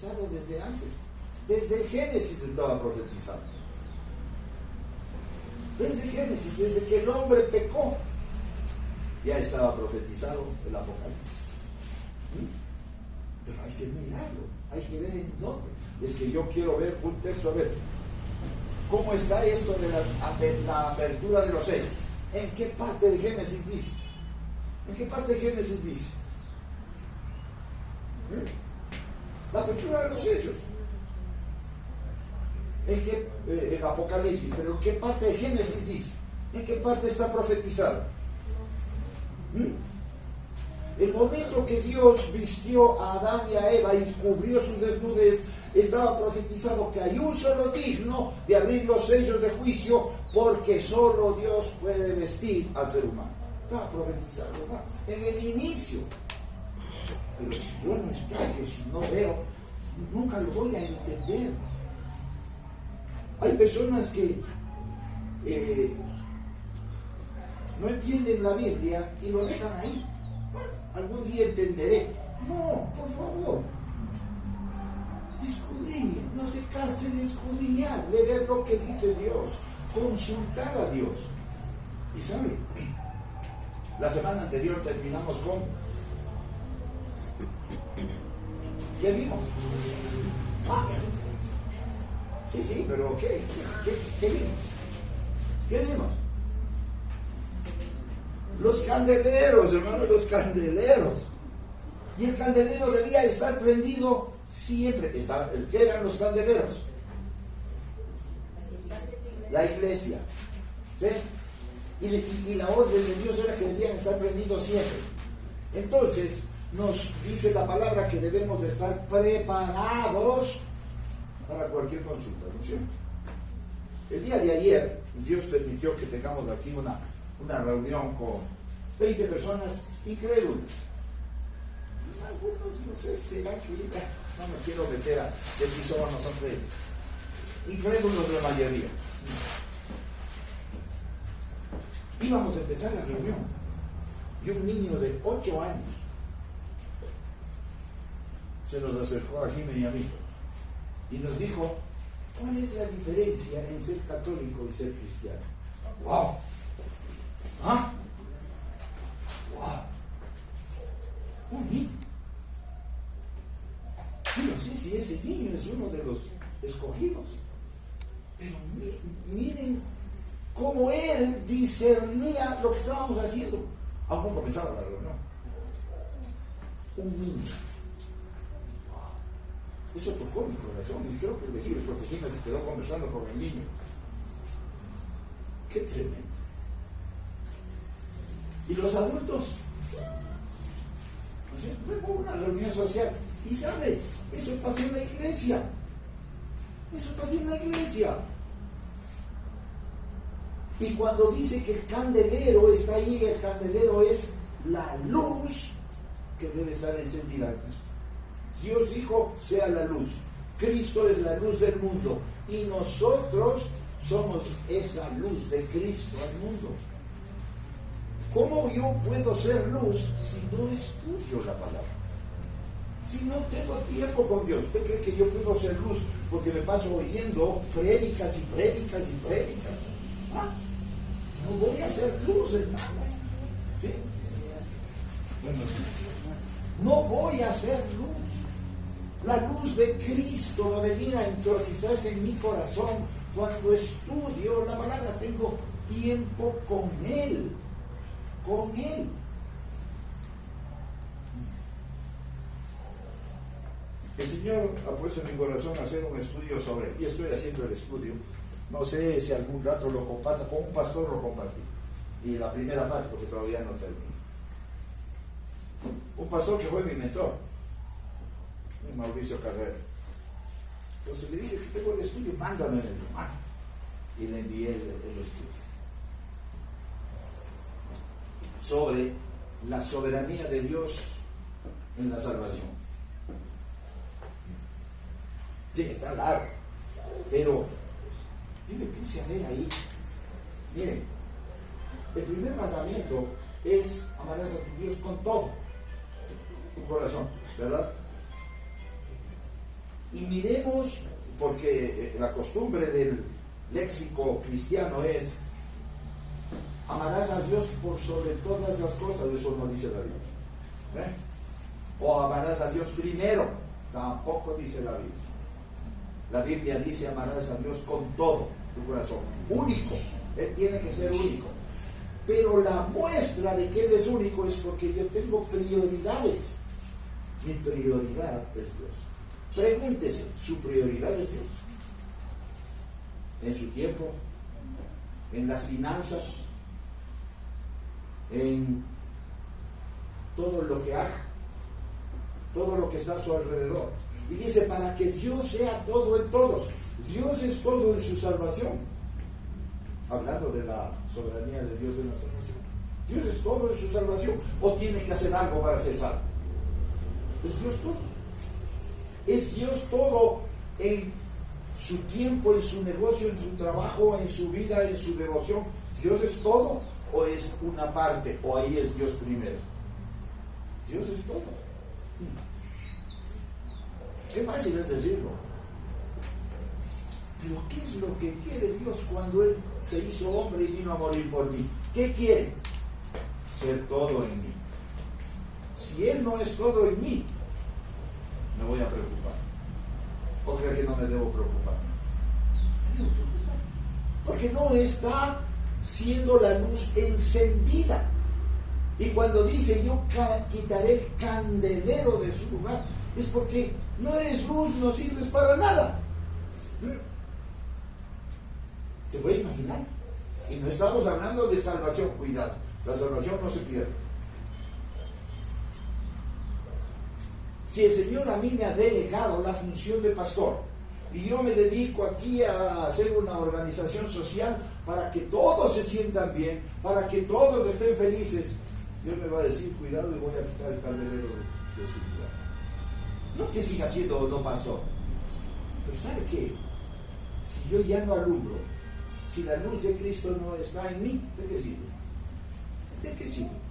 profetizado desde antes. Desde Génesis estaba profetizado. Desde Génesis, desde que el hombre pecó, ya estaba profetizado el Apocalipsis. Pero hay que mirarlo, hay que ver en dónde. Es que yo quiero ver un texto, a ver, ¿cómo está esto de la apertura de los sellos? ¿En qué parte de Génesis dice? ¿En qué parte de Génesis dice? La apertura de los sellos. ¿En qué el Apocalipsis? ¿Pero en qué parte de Génesis dice? ¿En qué parte está profetizado? El momento que Dios vistió a Adán y a Eva y cubrió su desnudez, estaba profetizado que hay un solo digno de abrir los sellos de juicio, porque solo Dios puede vestir al ser humano. Estaba profetizado, ¿no? En el inicio. Pero si yo no estudio, si no veo, nunca lo voy a entender. Hay personas que no entienden la Biblia y lo dejan ahí. Algún día entenderé. No, por favor. Escudriñe, no se canse de escudriñar, de ver lo que dice Dios, consultar a Dios. Y sabe, la semana anterior terminamos con ¿qué vimos? Sí, pero ¿qué vimos? ¿Qué vimos? Los candeleros, hermano, los candeleros. Y el candelero debía estar prendido siempre. ¿Qué eran los candeleros? La iglesia. ¿Sí? Y la orden de Dios era que debían estar prendidos siempre. Entonces, nos dice la palabra que debemos de estar preparados para cualquier consulta, ¿no es cierto? El día de ayer, Dios permitió que tengamos aquí una reunión con 20 personas incrédulas. Algunos, no sé si van que no me quiero meter a que si somos o no son crédulos. Incrédulos de la mayoría. Íbamos a empezar la reunión y un niño de 8 años se nos acercó a Jiménez y a mí y nos dijo: ¿cuál es la diferencia en ser católico y ser cristiano? ¡Wow! ¿Ah? ¡Wow! Un niño. Yo no sé si ese niño es uno de los escogidos, pero miren cómo él discernía lo que estábamos haciendo. Aún no comenzaba la reunión. Un niño. Eso tocó mi corazón y creo que el profesor se quedó conversando con el niño. ¡Qué tremendo! ¿Y los adultos? ¿No es cierto? Hubo una reunión social. Y sabe, eso pasa en la iglesia. Eso pasa en la iglesia. Y cuando dice que el candelero está ahí, el candelero es la luz que debe estar encendida. Dios dijo: sea la luz. Cristo es la luz del mundo. Y nosotros somos esa luz de Cristo al mundo. ¿Cómo yo puedo ser luz si no estudio la palabra? Si no tengo tiempo con Dios. ¿Usted cree que yo puedo ser luz porque me paso oyendo prédicas y prédicas y prédicas? ¿Ah? No voy a ser luz, hermano. ¿Sí? No voy a ser luz. La luz de Cristo va a venir a entrotizarse en mi corazón cuando estudio la palabra. Tengo tiempo con Él. Con Él. El Señor ha puesto en mi corazón hacer un estudio sobre, y estoy haciendo el estudio. No sé si algún rato lo comparto, con un pastor lo compartí. Y la primera parte, porque todavía no termino. Un pastor que fue mi mentor, Mauricio Carrera. Entonces le dije que tengo el estudio, mándame el hermano. Y le envié el estudio. Sobre la soberanía de Dios en la salvación. Sí, está largo, pero yo me puse a ver ahí. Miren, el primer mandamiento es: amarás a tu Dios con todo tu corazón, ¿verdad? Y miremos, porque la costumbre del léxico cristiano es: amarás a Dios por sobre todas las cosas. Eso no dice la Biblia. O amarás a Dios primero. Tampoco dice la Biblia. La Biblia dice: amarás a Dios con todo tu corazón. Único. Él tiene que ser único. Pero la muestra de que Él es único es porque yo tengo prioridades. Mi prioridad es Dios. Pregúntese, ¿su prioridad es Dios? En su tiempo, en las finanzas, en todo lo que haga, todo lo que está a su alrededor. Y dice: para que Dios sea todo en todos. Dios es todo en su salvación. Hablando de la soberanía de Dios en la salvación. Dios es todo en su salvación. ¿O tiene que hacer algo para ser salvo? Es Dios todo. Es Dios todo en su tiempo, en su negocio, en su trabajo, en su vida, en su devoción. ¿Dios es todo o es una parte? ¿O ahí es Dios primero? Dios es todo. Qué fácil es decirlo. Pero ¿qué es lo que quiere Dios cuando Él se hizo hombre y vino a morir por mí? ¿Qué quiere? Ser todo en mí. Si Él no es todo en mí, me voy a preocupar. ¿O cree que no me debo preocupar? Me debo preocupar. Porque no está siendo la luz encendida. Y cuando dice: yo quitaré el candelero de su lugar, es porque no eres luz, no sirves para nada. ¿Se puede imaginar? Y no estamos hablando de salvación. Cuidado, la salvación no se pierde. Si el Señor a mí me ha delegado la función de pastor y yo me dedico aquí a hacer una organización social para que todos se sientan bien, para que todos estén felices, Dios me va a decir: cuidado, y voy a quitar el candelero de su lugar. No que siga siendo no pastor, pero ¿sabe qué? Si yo ya no alumbro, si la luz de Cristo no está en mí, ¿de qué sirve? ¿De qué sirve?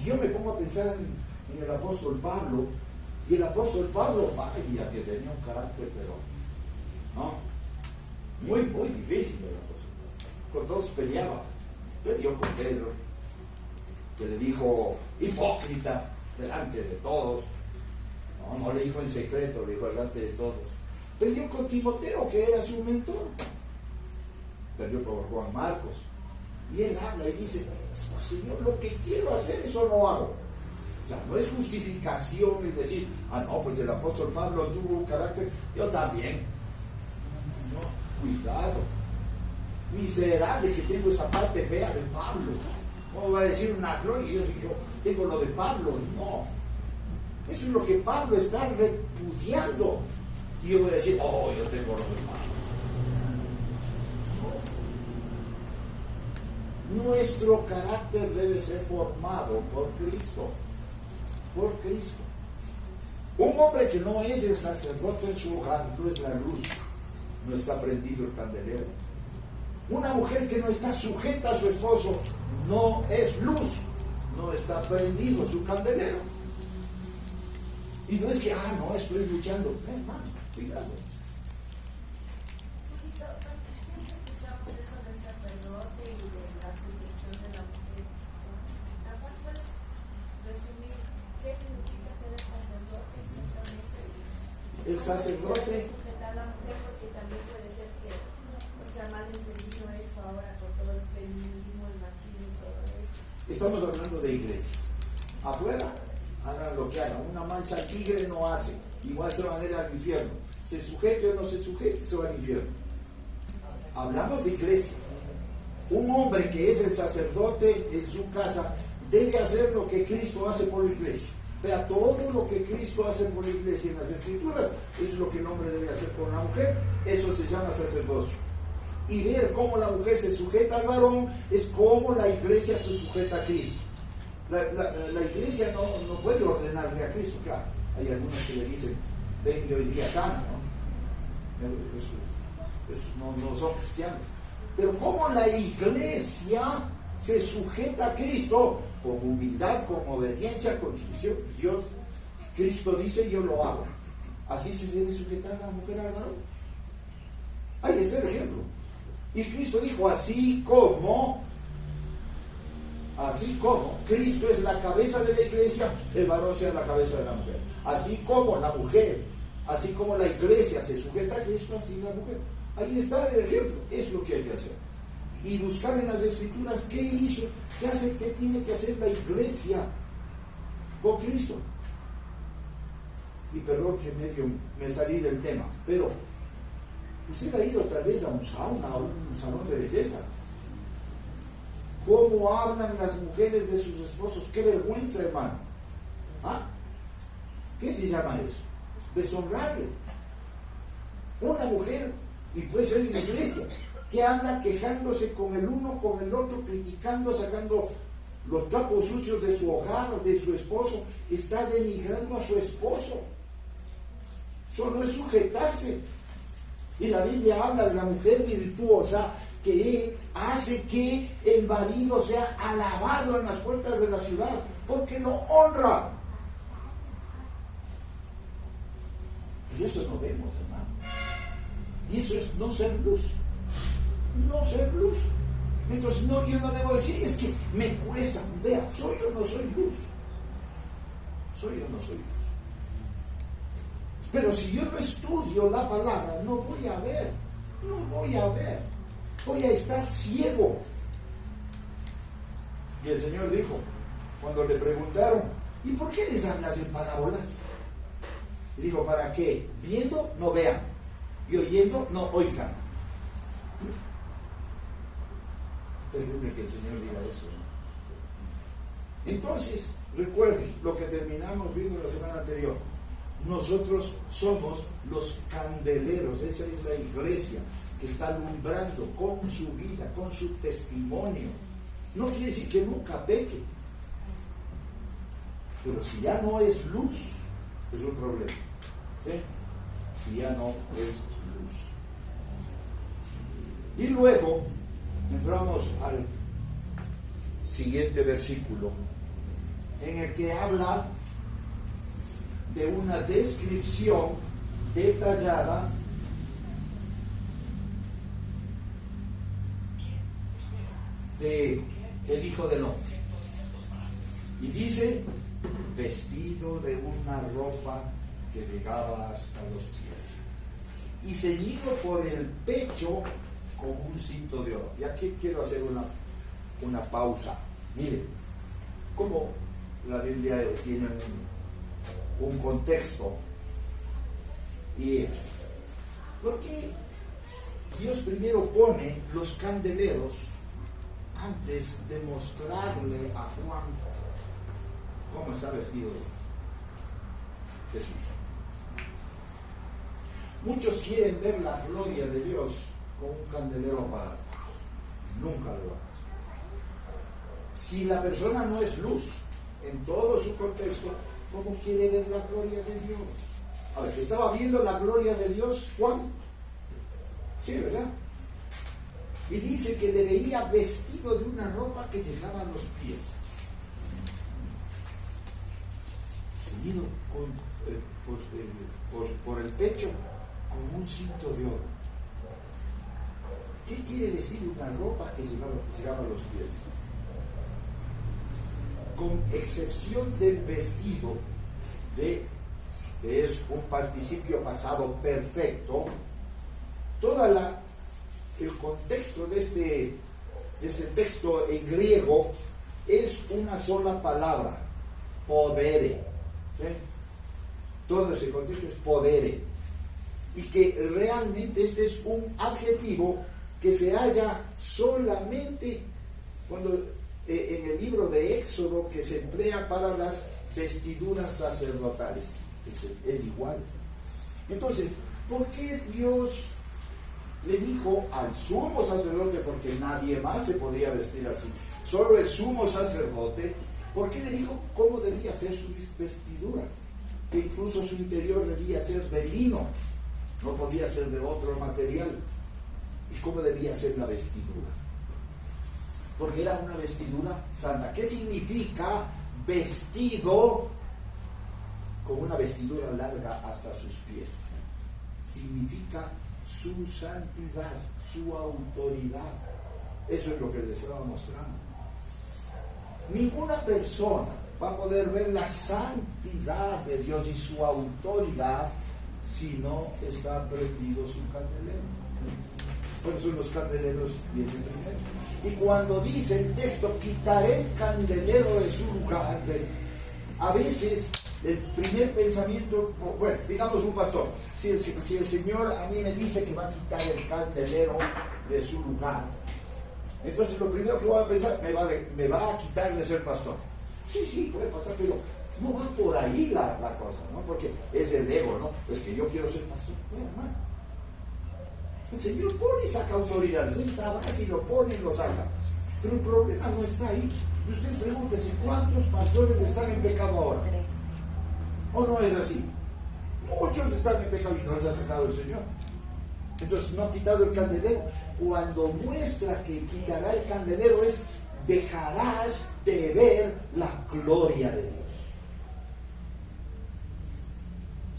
Y yo me pongo a pensar en el apóstol Pablo, y el apóstol Pablo, vaya que tenía un carácter, pero no, muy, muy difícil el apóstol Pablo. Con todos peleaba. Peleó con Pedro, que le dijo hipócrita delante de todos. No le dijo en secreto, le dijo delante de todos. Peleó con Timoteo, que era su mentor. Peleó por Juan Marcos. Y él habla y dice: Señor, lo que quiero hacer, eso no hago. O sea, no es justificación el decir: no, pues el apóstol Pablo tuvo un carácter, yo también. No, cuidado. Miserable que tengo esa parte fea de Pablo. ¿Cómo va a decir una gloria? Yo tengo lo de Pablo. No. Eso es lo que Pablo está repudiando. Y yo voy a decir: yo tengo lo de Pablo. Nuestro carácter debe ser formado por Cristo. Por Cristo. Un hombre que no es el sacerdote en su hogar no es la luz. No está prendido el candelero. Una mujer que no está sujeta a su esposo no es luz. No está prendido su candelero. Y no es que, no, estoy luchando. Hermano, cuidado. El sacerdote. Estamos hablando de iglesia. Afuera, hagan lo que hagan. Una mancha tigre no hace. Igual se van a ir al infierno. Se sujete o no se sujete, se va al infierno. Hablamos de iglesia. Un hombre que es el sacerdote en su casa debe hacer lo que Cristo hace por la iglesia. Vea, todo lo que Cristo hace por la iglesia en las Escrituras es lo que el hombre debe hacer con la mujer. Eso se llama sacerdocio. Y ver cómo la mujer se sujeta al varón es como la iglesia se sujeta a Cristo. La iglesia no puede ordenarle a Cristo. Claro, hay algunos que le dicen: ven y hoy día sana, ¿no? No son cristianos. Pero cómo la iglesia se sujeta a Cristo, con humildad, con obediencia, con sumisión. Dios, Cristo dice, yo lo hago. Así se debe sujetar a la mujer al varón. Hay que ser ejemplo. Y Cristo dijo, así como Cristo es la cabeza de la iglesia, el varón sea la cabeza de la mujer. Así como la mujer, así como la iglesia se sujeta a Cristo, así la mujer. Ahí está el ejemplo, es lo que hay que hacer. Y buscar en las escrituras qué hizo, qué tiene que hacer la iglesia con Cristo. Y perdón que me salí del tema, pero usted ha ido tal vez a un sauna, a un salón de belleza. ¿Cómo hablan las mujeres de sus esposos? ¡Qué vergüenza, hermano! ¿Ah? ¿Qué se llama eso? Deshonrarle. Una mujer, y puede ser en la iglesia, que anda quejándose con el uno, con el otro, criticando, sacando los trapos sucios de su hogar o de su esposo, está denigrando a su esposo. Eso no es sujetarse. Y la Biblia habla de la mujer virtuosa que hace que el marido sea alabado en las puertas de la ciudad, porque lo honra. Y eso no vemos, hermano. Y eso es no ser luz. No ser luz. Entonces, no, yo no debo decir, es que me cuesta. Vea, ¿soy o no soy luz? ¿Soy o no soy luz? Pero si yo no estudio la palabra, no voy a ver. No voy a ver. Voy a estar ciego. Y el Señor dijo, cuando le preguntaron, ¿y por qué les hablas en parábolas? Y dijo, ¿para qué? Viendo, no vean. Y oyendo, no oigan. Terrible que el Señor diga eso, ¿no? Entonces, recuerden lo que terminamos viendo la semana anterior. Nosotros somos los candeleros. Esa es la iglesia que está alumbrando con su vida, con su testimonio. No quiere decir que nunca peque, pero si ya no es luz, es un problema. ¿Sí? Si ya no es luz. Y luego entramos al siguiente versículo, en el que habla de una descripción detallada de el Hijo del Hombre. Y dice, vestido de una ropa que llegaba hasta los pies y ceñido por el pecho con un cinto de oro. Y aquí quiero hacer una pausa. Miren, cómo la Biblia tiene un contexto. Y ¿por qué Dios primero pone los candeleros antes de mostrarle a Juan cómo está vestido Jesús? Muchos quieren ver la gloria de Dios con un candelero apagado. Nunca lo hagas. Si la persona no es luz en todo su contexto, ¿cómo quiere ver la gloria de Dios? A ver, ¿estaba viendo la gloria de Dios Juan? Sí, ¿verdad? Y dice que le veía vestido de una ropa que llegaba a los pies, ceñido por el pecho con un cinto de oro. ¿Qué quiere decir una ropa que llegaba a los pies? Con excepción del vestido, que es un participio pasado perfecto, el contexto de este texto en griego es una sola palabra, podere. ¿Sí? Todo ese contexto es podere. Y que realmente este es un adjetivo que se halla solamente cuando en el libro de Éxodo, que se emplea para las vestiduras sacerdotales. Es igual. Entonces, ¿por qué Dios le dijo al sumo sacerdote, porque nadie más se podría vestir así, solo el sumo sacerdote? ¿Por qué le dijo cómo debía ser su vestidura? Que incluso su interior debía ser de lino, no podía ser de otro material. ¿Y cómo debía ser la vestidura? porque era una vestidura santa. ¿Qué significa vestido con una vestidura larga hasta sus pies? Significa su santidad, su autoridad. Eso es lo que les estaba mostrando. Ninguna persona va a poder ver la santidad de Dios y su autoridad si no está prendido su candelero. Por eso los candeleros vienen primero. Y cuando dice el texto, quitaré el candelero de su lugar, a veces el primer pensamiento, bueno, digamos un pastor, si el Señor a mí me dice que va a quitar el candelero de su lugar, entonces lo primero que voy a pensar, me va a quitar de ser pastor. Sí, puede pasar, pero no va por ahí la cosa, ¿no? Porque es el ego, ¿no? Es que yo quiero ser pastor. Bueno, hermano, el Señor pone y saca autoridades, Él sabrá si lo pone y lo saca. Pero el problema no está ahí. Y usted pregúntese, ¿cuántos pastores están en pecado ahora? ¿O no es así? Muchos están en pecado y no les ha sacado el Señor. Entonces no ha quitado el candelero. Cuando muestra que quitará el candelero es: dejarás de ver la gloria de Dios.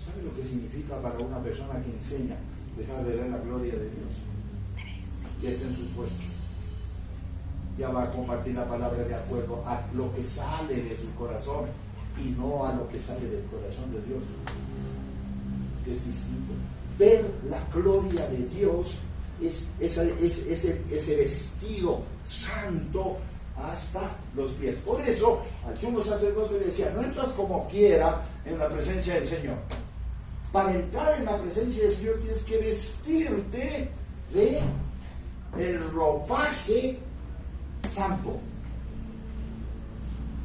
¿Sabe lo que significa para una persona que enseña dejar de ver la gloria de Dios? Ya está en sus puestos. Ya va a compartir la palabra de acuerdo a lo que sale de su corazón y no a lo que sale del corazón de Dios, que es distinto. Ver la gloria de Dios es ese vestido santo hasta los pies. Por eso al sumo sacerdote le decía: no entras como quiera en la presencia del Señor. Para entrar en la presencia del Señor tienes que vestirte de el ropaje santo.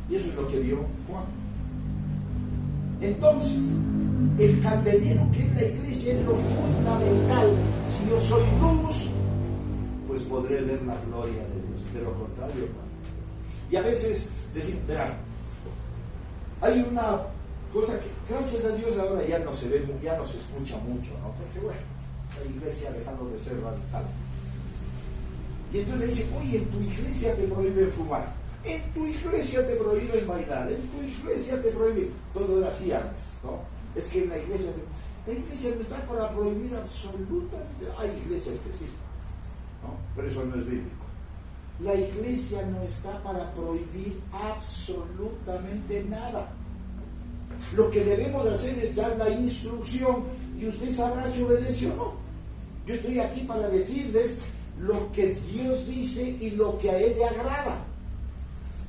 Y eso es lo que vio Juan. Entonces, el candelero, que es la iglesia, es lo fundamental. Si yo soy luz, pues podré ver la gloria de Dios. De lo contrario, Juan. Y a veces decir, verán, hay una cosa que gracias a Dios ahora ya no se ve, ya no se escucha mucho, ¿no? Porque bueno, la iglesia ha dejado de ser radical. Y entonces le dice: oye, en tu iglesia te prohíben fumar, en tu iglesia te prohíben bailar, en tu iglesia te prohíben. Todo era así antes, ¿no? Es que en la iglesia no está para prohibir absolutamente. Hay iglesias que sí, ¿no? Pero eso no es bíblico. La iglesia no está para prohibir absolutamente nada. Lo que debemos hacer es dar la instrucción y usted sabrá si obedece o no. Yo estoy aquí para decirles lo que Dios dice y lo que a Él le agrada.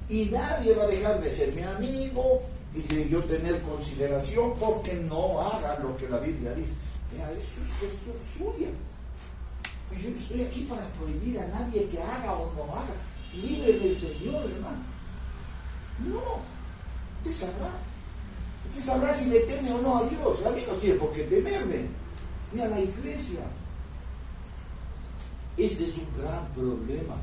Y nadie va a dejar de ser mi amigo y de yo tener consideración porque no haga lo que la Biblia dice. Mira, eso es cuestión suya. Y yo no estoy aquí para prohibir a nadie que haga o no haga. Libre del Señor, hermano. No, usted sabrá. Usted sabrá si le teme o no a Dios. A mí no tiene por qué temerme, ni a la iglesia. Este es un gran problema.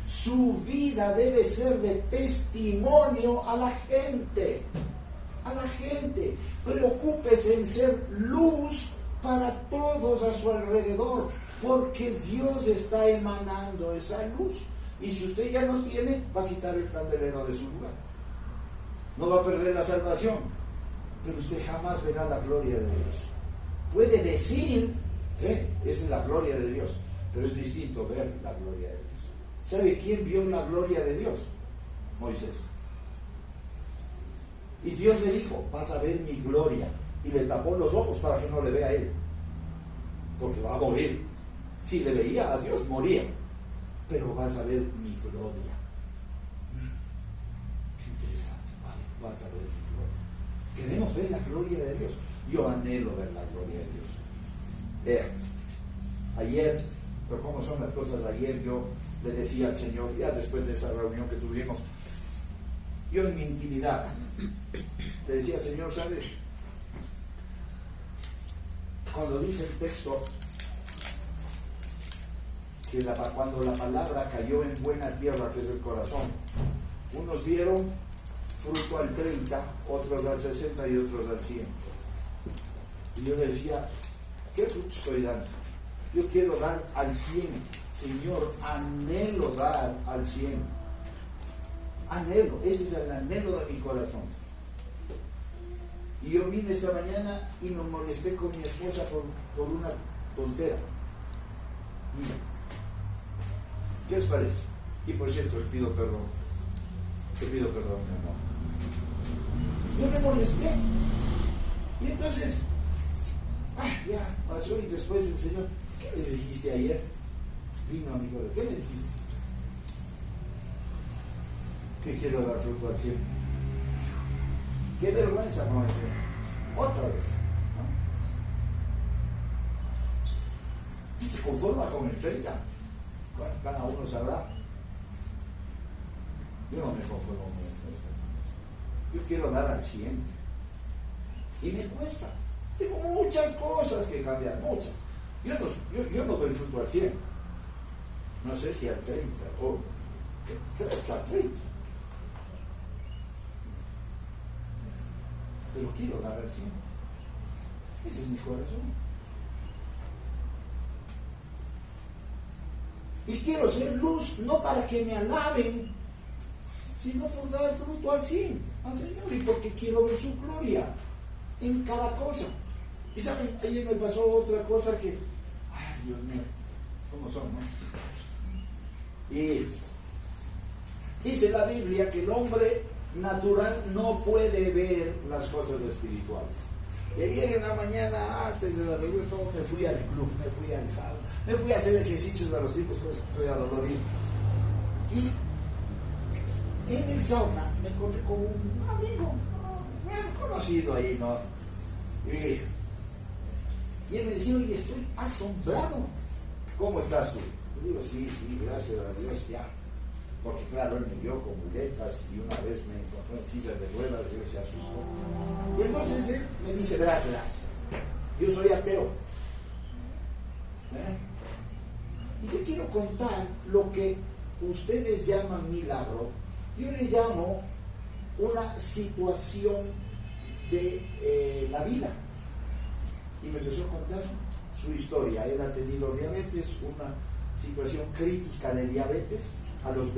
Su vida debe ser de testimonio a la gente. A la gente. Preocúpese en ser luz para todos a su alrededor, porque Dios está emanando esa luz. Y si usted ya no tiene, va a quitar el candelero de su lugar. No va a perder la salvación, pero usted jamás verá la gloria de Dios. Puede decir, esa es la gloria de Dios, pero es distinto ver la gloria de Dios. ¿Sabe quién vio la gloria de Dios? Moisés. Y Dios le dijo: vas a ver mi gloria. Y le tapó los ojos para que no le vea a él, porque va a morir. Si le veía a Dios, moría. Pero vas a ver mi gloria. Qué interesante. Vale, vas a ver mi gloria. Queremos ver la gloria de Dios. Yo anhelo ver la gloria de Dios. Ayer, pero cómo son las cosas de ayer, yo le decía al Señor, ya después de esa reunión que tuvimos, yo en mi intimidad le decía: Señor, ¿sabes? Cuando dice el texto que cuando la palabra cayó en buena tierra, que es el corazón, unos dieron fruto al 30, otros al 60 y otros al 100. Y yo le decía: ¿qué fruto estoy dando? Yo quiero dar al 100, Señor, anhelo dar al 100. Anhelo, ese es el anhelo de mi corazón. Y yo vine esta mañana y me molesté con mi esposa por una tontera. Mira, ¿qué les parece? Y por cierto, le pido perdón. Te pido perdón, mi amor. Yo me molesté. Y entonces, ya pasó y después el Señor, ¿qué le dijiste ayer? Vino amigo, ¿qué me dijiste? Que quiero dar fruto al cielo. Qué vergüenza, no. Otra vez, ¿no? Y se conforma con el 30. Bueno, cada uno sabrá. Yo no me conformo con el 30. Yo quiero dar al 100. Y me cuesta. Tengo muchas cosas que cambiar, muchas. Yo no doy fruto al 100. No sé si al 30 o creo que al 30. Pero quiero dar al 100. Ese es mi corazón. Y quiero ser luz, no para que me alaben, sino por dar fruto al 100, al Señor, y porque quiero ver su gloria en cada cosa. Y saben, ayer me pasó otra cosa que, ay Dios mío, ¿cómo son, no? Y dice la Biblia que el hombre natural no puede ver las cosas espirituales. Y ayer en la mañana, antes de la reunión, me fui al club, me fui al sauna, me fui a hacer ejercicios de los tipos que estoy a lo digo. Y en el sauna me encontré con un amigo, conocido ahí, ¿no? Y él me decía, oye, estoy asombrado. ¿Cómo estás tú? Yo digo, sí, gracias a Dios, ya. Porque claro, él me vio con muletas y una vez me encontró en silla de ruedas y él se asustó. Y entonces él me dice, verás, yo soy ateo. Y te quiero contar lo que ustedes llaman milagro. Yo le llamo una situación de la vida. Y me empezó a contar su historia. Él ha tenido diabetes, una situación crítica de diabetes a los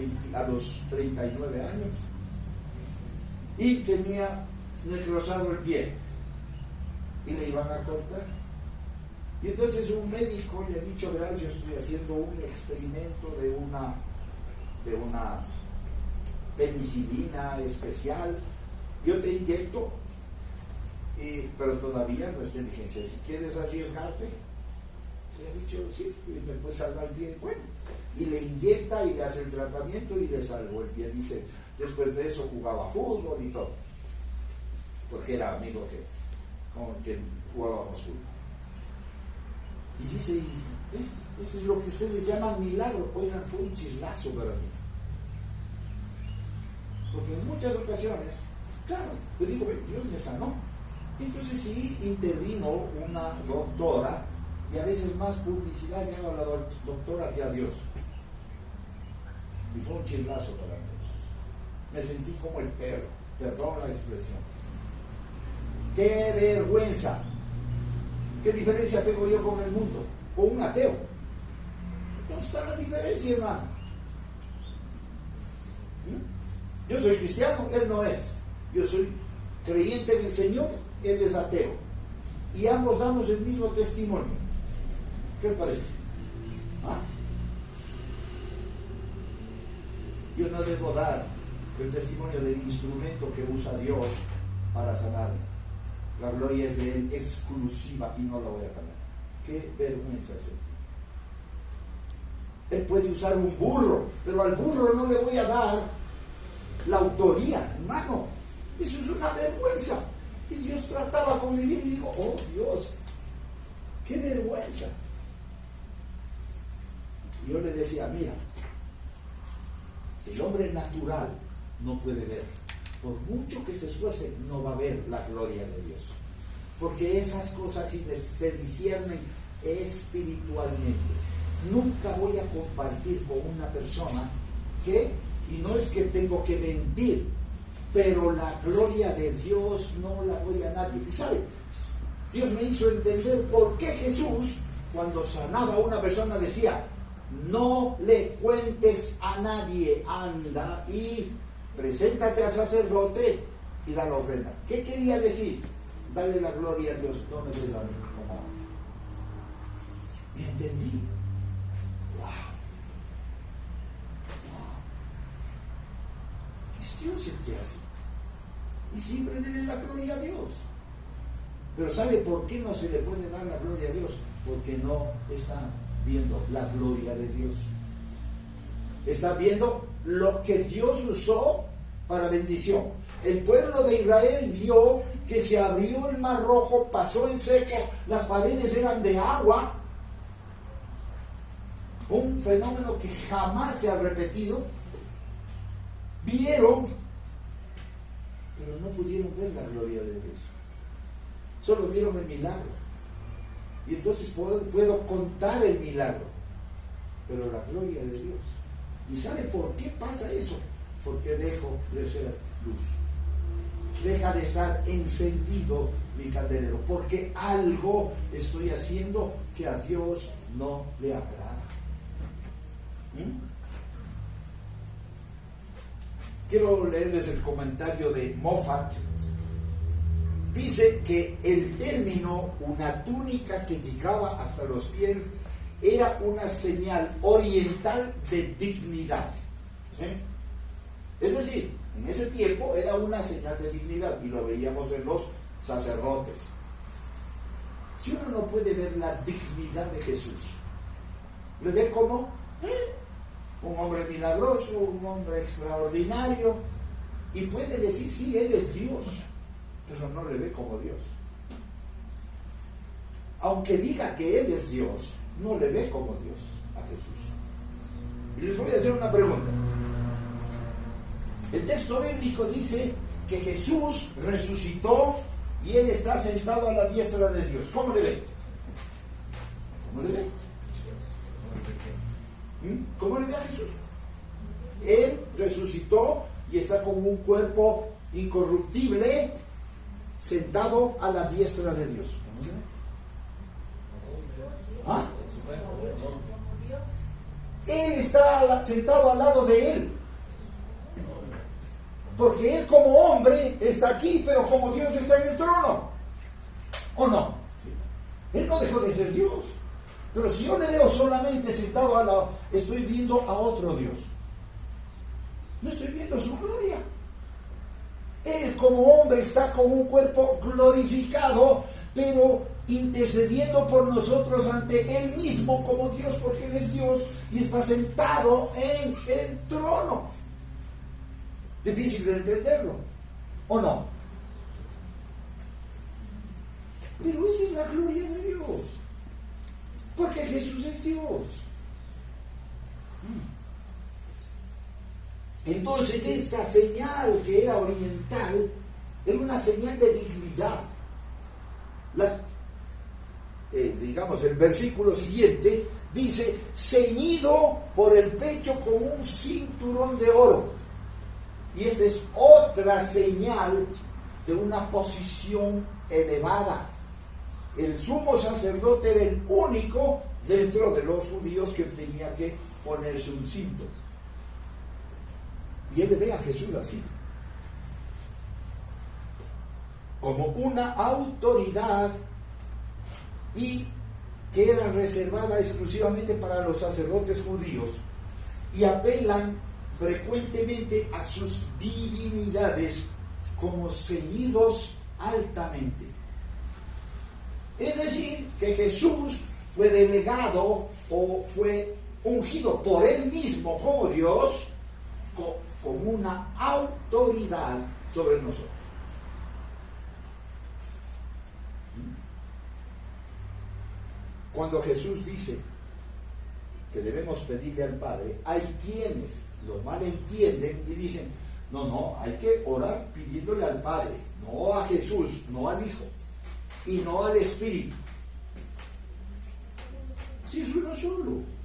39 años, y tenía necrosado el pie y le iban a cortar. Y entonces un médico le ha dicho, verás, yo estoy haciendo un experimento de una penicilina especial, yo te inyecto, pero todavía no está en vigencia. Si quieres arriesgarte, le ha dicho, sí, me puedes salvar el pie. Bueno, y le inyecta y le hace el tratamiento y le salvó el pie. Dice, después de eso jugaba fútbol y todo, porque era amigo con quien jugábamos fútbol. Y dice, eso es lo que ustedes llaman milagro. Oigan, fue un chismazo para mí. Porque en muchas ocasiones, claro, yo digo, Dios me sanó. Entonces sí intervino una doctora, y a veces más publicidad le hago a la doctora que a Dios. Y fue un chismazo para mí. Me sentí como el perro, perdón la expresión. ¡Qué vergüenza! ¿Qué diferencia tengo yo con el mundo? Con un ateo. ¿Dónde está la diferencia, hermano? Yo soy cristiano, él no es. Yo soy creyente en el Señor, él es ateo. Y ambos damos el mismo testimonio. ¿Qué le parece? Yo no debo dar el testimonio del instrumento que usa Dios para sanarme. La gloria es de Él exclusiva y no la voy a cambiar. Qué vergüenza es Él puede usar un burro, pero al burro no le voy a dar la autoría, hermano. Eso es una vergüenza. Y Dios trataba con mi vida y digo, oh Dios, qué vergüenza. Y yo le decía, mira, el hombre natural no puede ver. Por mucho que se esfuerce, no va a ver la gloria de Dios. Porque esas cosas se disciernen espiritualmente. Nunca voy a compartir con una persona que, y no es que tengo que mentir, pero la gloria de Dios no la doy a nadie. Y sabe, Dios me hizo entender por qué Jesús, cuando sanaba a una persona, decía, no le cuentes a nadie, anda y preséntate al sacerdote y da la ofrenda. ¿Qué quería decir? Dale la gloria a Dios, no me des a mí. Y entendí. Wow. Es Dios el que hace. Y siempre dele la gloria a Dios. Pero ¿sabe por qué no se le puede dar la gloria a Dios? Porque no está viendo la gloria de Dios. Está viendo lo que Dios usó para bendición. El pueblo de Israel vio que se abrió el mar rojo, pasó en seco, las paredes eran de agua. Un fenómeno que jamás se ha repetido. Vieron, pero no pudieron ver la gloria de Dios. Solo vieron el milagro. Y entonces puedo contar el milagro, pero la gloria de Dios. ¿Y sabe por qué pasa eso? Porque dejo de ser luz. Deja de estar encendido mi candelero, porque algo estoy haciendo que a Dios no le agrada. Quiero leerles el comentario de Moffat. Dice que el término una túnica que llegaba hasta los pies era una señal oriental de dignidad. Es decir, en ese tiempo era una señal de dignidad y lo veíamos en los sacerdotes. Si uno no puede ver la dignidad de Jesús, le ve como un hombre milagroso, un hombre extraordinario, y puede decir, sí, Él es Dios, pero no le ve como Dios. Aunque diga que Él es Dios, no le ve como Dios a Jesús. Y les voy a hacer una pregunta. El texto bíblico dice que Jesús resucitó y Él está sentado a la diestra de Dios. ¿Cómo le ve? ¿Cómo le ve? ¿Cómo le ve a Jesús? Él resucitó y está con un cuerpo incorruptible sentado a la diestra de Dios. ¿Cómo le ve? ¿Ah? Él está sentado al lado de Él. Porque Él como hombre está aquí, pero como Dios está en el trono. ¿O no? Él no dejó de ser Dios. Pero si yo le veo solamente sentado al lado, estoy viendo a otro Dios. No estoy viendo su gloria. Él como hombre está con un cuerpo glorificado, pero intercediendo por nosotros ante Él mismo como Dios, porque Él es Dios y está sentado en el trono. Difícil de entenderlo, ¿o no? Pero esa es la gloria de Dios, porque Jesús es Dios. Entonces esta señal que era oriental era una señal de dignidad. Digamos, el versículo siguiente dice, ceñido por el pecho con un cinturón de oro. Y esta es otra señal de una posición elevada. El sumo sacerdote era el único dentro de los judíos que tenía que ponerse un cinto. Y él le ve a Jesús así, como una autoridad, y que era reservada exclusivamente para los sacerdotes judíos, y apelan frecuentemente a sus divinidades como ceñidos altamente. Es decir, que Jesús fue delegado o fue ungido por Él mismo como Dios, con una autoridad sobre nosotros. Cuando Jesús dice que debemos pedirle al Padre, hay quienes lo malentienden y dicen, no, hay que orar pidiéndole al Padre, no a Jesús, no al Hijo y no al Espíritu. Si es uno solo.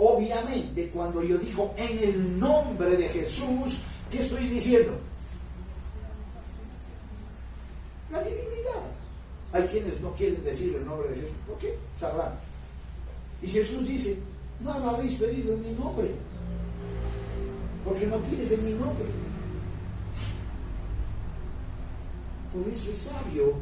Obviamente, cuando yo digo en el nombre de Jesús, ¿qué estoy diciendo? La divinidad. Hay quienes no quieren decir el nombre de Jesús. ¿Por qué? Sabrán. Y Jesús dice, no lo habéis pedido en mi nombre. porque no pides en mi nombre. Por eso es sabio,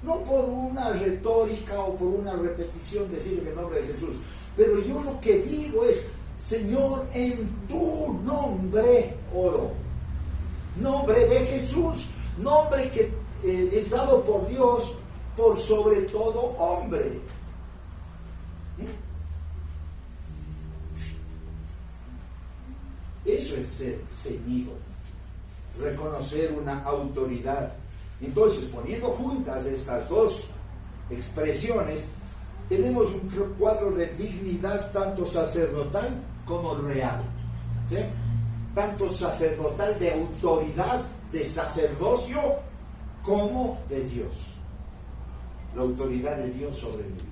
no por una retórica o por una repetición decir en el nombre de Jesús, pero yo lo que digo es: Señor, en tu nombre oro, nombre de Jesús, nombre que es dado por Dios por sobre todo hombre. Eso es ser ceñido, reconocer una autoridad. Entonces, poniendo juntas estas dos expresiones, tenemos un cuadro de dignidad tanto sacerdotal como real, ¿sí? Tanto sacerdotal, de autoridad, de sacerdocio, como de Dios. La autoridad de Dios sobre mi vida.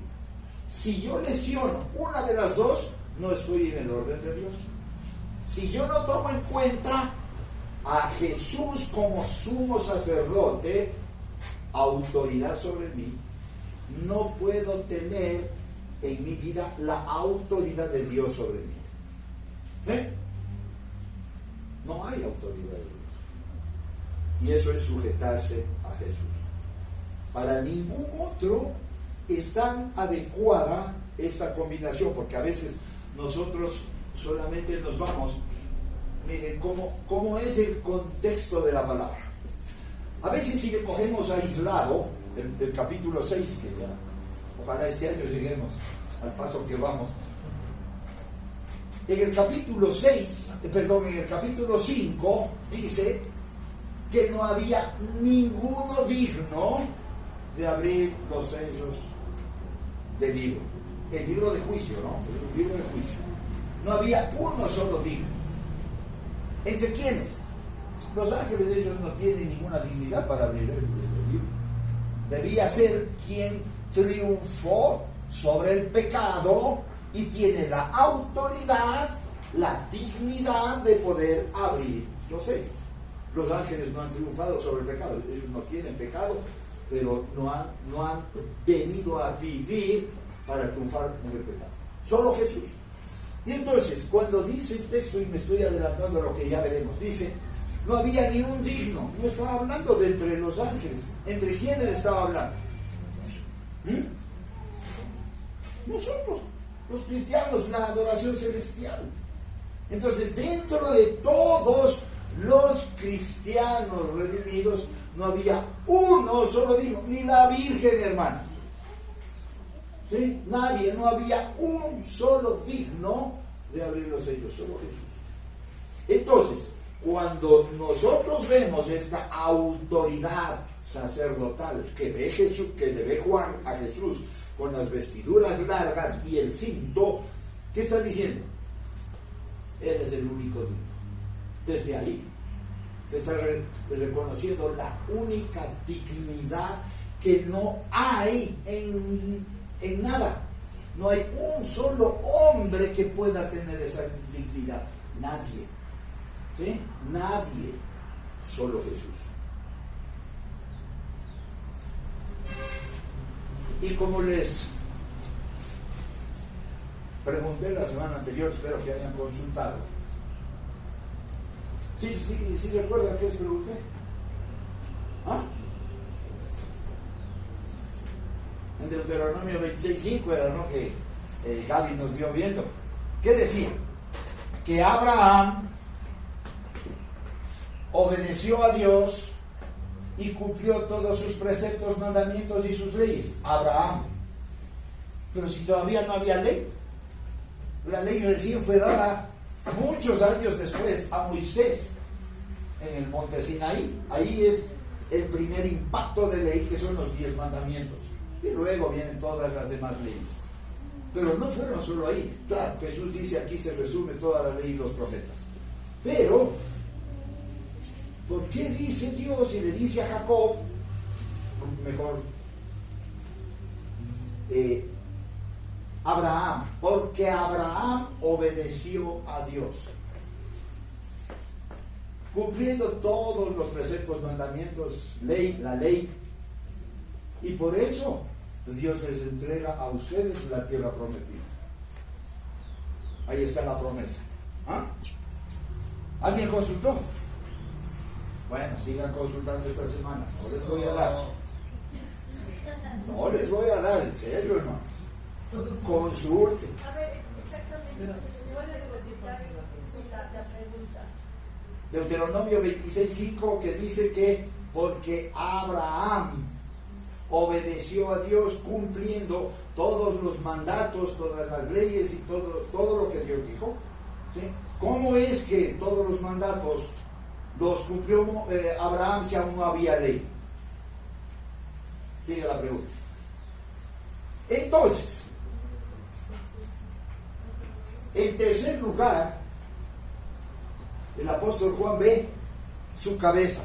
Si yo lesiono una de las dos, no estoy en el orden de Dios. Si yo no tomo en cuenta a Jesús como sumo sacerdote, autoridad sobre mí, no puedo tener en mi vida la autoridad de Dios sobre mí. ¿Eh? No hay autoridad de Dios. Y eso es sujetarse a Jesús. Para ningún otro es tan adecuada esta combinación, porque a veces nosotros solamente nos vamos, miren cómo es el contexto de la palabra. A veces si le cogemos aislado el capítulo 6, que ya ojalá este año lleguemos al paso que vamos, en el capítulo 5 dice que no había ninguno digno de abrir los sellos del libro. El libro de juicio, ¿no? El libro de juicio. No había uno solo digno. ¿Entre quiénes? Los ángeles de ellos no tienen ninguna dignidad para abrir el libro. Debía ser quien triunfó sobre el pecado y tiene la autoridad, la dignidad de poder abrir los sellos. Los ángeles no han triunfado sobre el pecado. Ellos no tienen pecado, pero no han venido a vivir para triunfar con el pecado. Solo Jesús. Y entonces, cuando dice el texto, y me estoy adelantando a lo que ya veremos, dice, no había ni un digno. No estaba hablando de entre los ángeles. ¿Entre quiénes estaba hablando? Nosotros, los cristianos, la adoración celestial. Entonces, dentro de todos los cristianos redimidos, no había uno solo digno, ni la Virgen, hermano. ¿Sí? Nadie, no había un solo digno de abrir los sellos, solo Jesús. Entonces, cuando nosotros vemos esta autoridad sacerdotal que ve Jesús, que le ve Juan a Jesús con las vestiduras largas y el cinto, ¿qué está diciendo? Él es el único digno. Desde ahí se está reconociendo la única dignidad que no hay en nada. No hay un solo hombre que pueda tener esa dignidad. Nadie. ¿Sí? Nadie. Solo Jesús. Y como les pregunté la semana anterior, espero que hayan consultado. ¿Sí recuerdan qué les pregunté? ¿Ah? En Deuteronomio 26:5 era, ¿no?, que Gaby nos dio viendo. ¿Qué decía? Que Abraham obedeció a Dios y cumplió todos sus preceptos, mandamientos y sus leyes. Abraham. Pero si todavía no había ley, la ley recién fue dada muchos años después a Moisés en el monte Sinaí. Ahí es el primer impacto de ley, que son los 10 mandamientos. Y luego vienen todas las demás leyes. Pero no fueron solo ahí. Claro, Jesús dice, aquí se resume toda la ley y los profetas. Pero, ¿por qué dice Dios y le dice a Jacob, mejor, Abraham? Porque Abraham obedeció a Dios, cumpliendo todos los preceptos, mandamientos, la ley. Y por eso Dios les entrega a ustedes la tierra prometida. Ahí está la promesa. ¿Ah? ¿Alguien consultó? Bueno, sigan consultando esta semana. No les voy a dar. No les voy a dar, en serio, hermanos. Consulte. A ver, exactamente. ¿Puede repetir la pregunta? Deuteronomio 26:5, que dice que porque Abraham obedeció a Dios cumpliendo todos los mandatos, todas las leyes y todo lo que Dios dijo. ¿Sí? ¿Cómo es que todos los mandatos los cumplió Abraham si aún no había ley? Sigue la pregunta. Entonces, en tercer lugar, el apóstol Juan ve su cabeza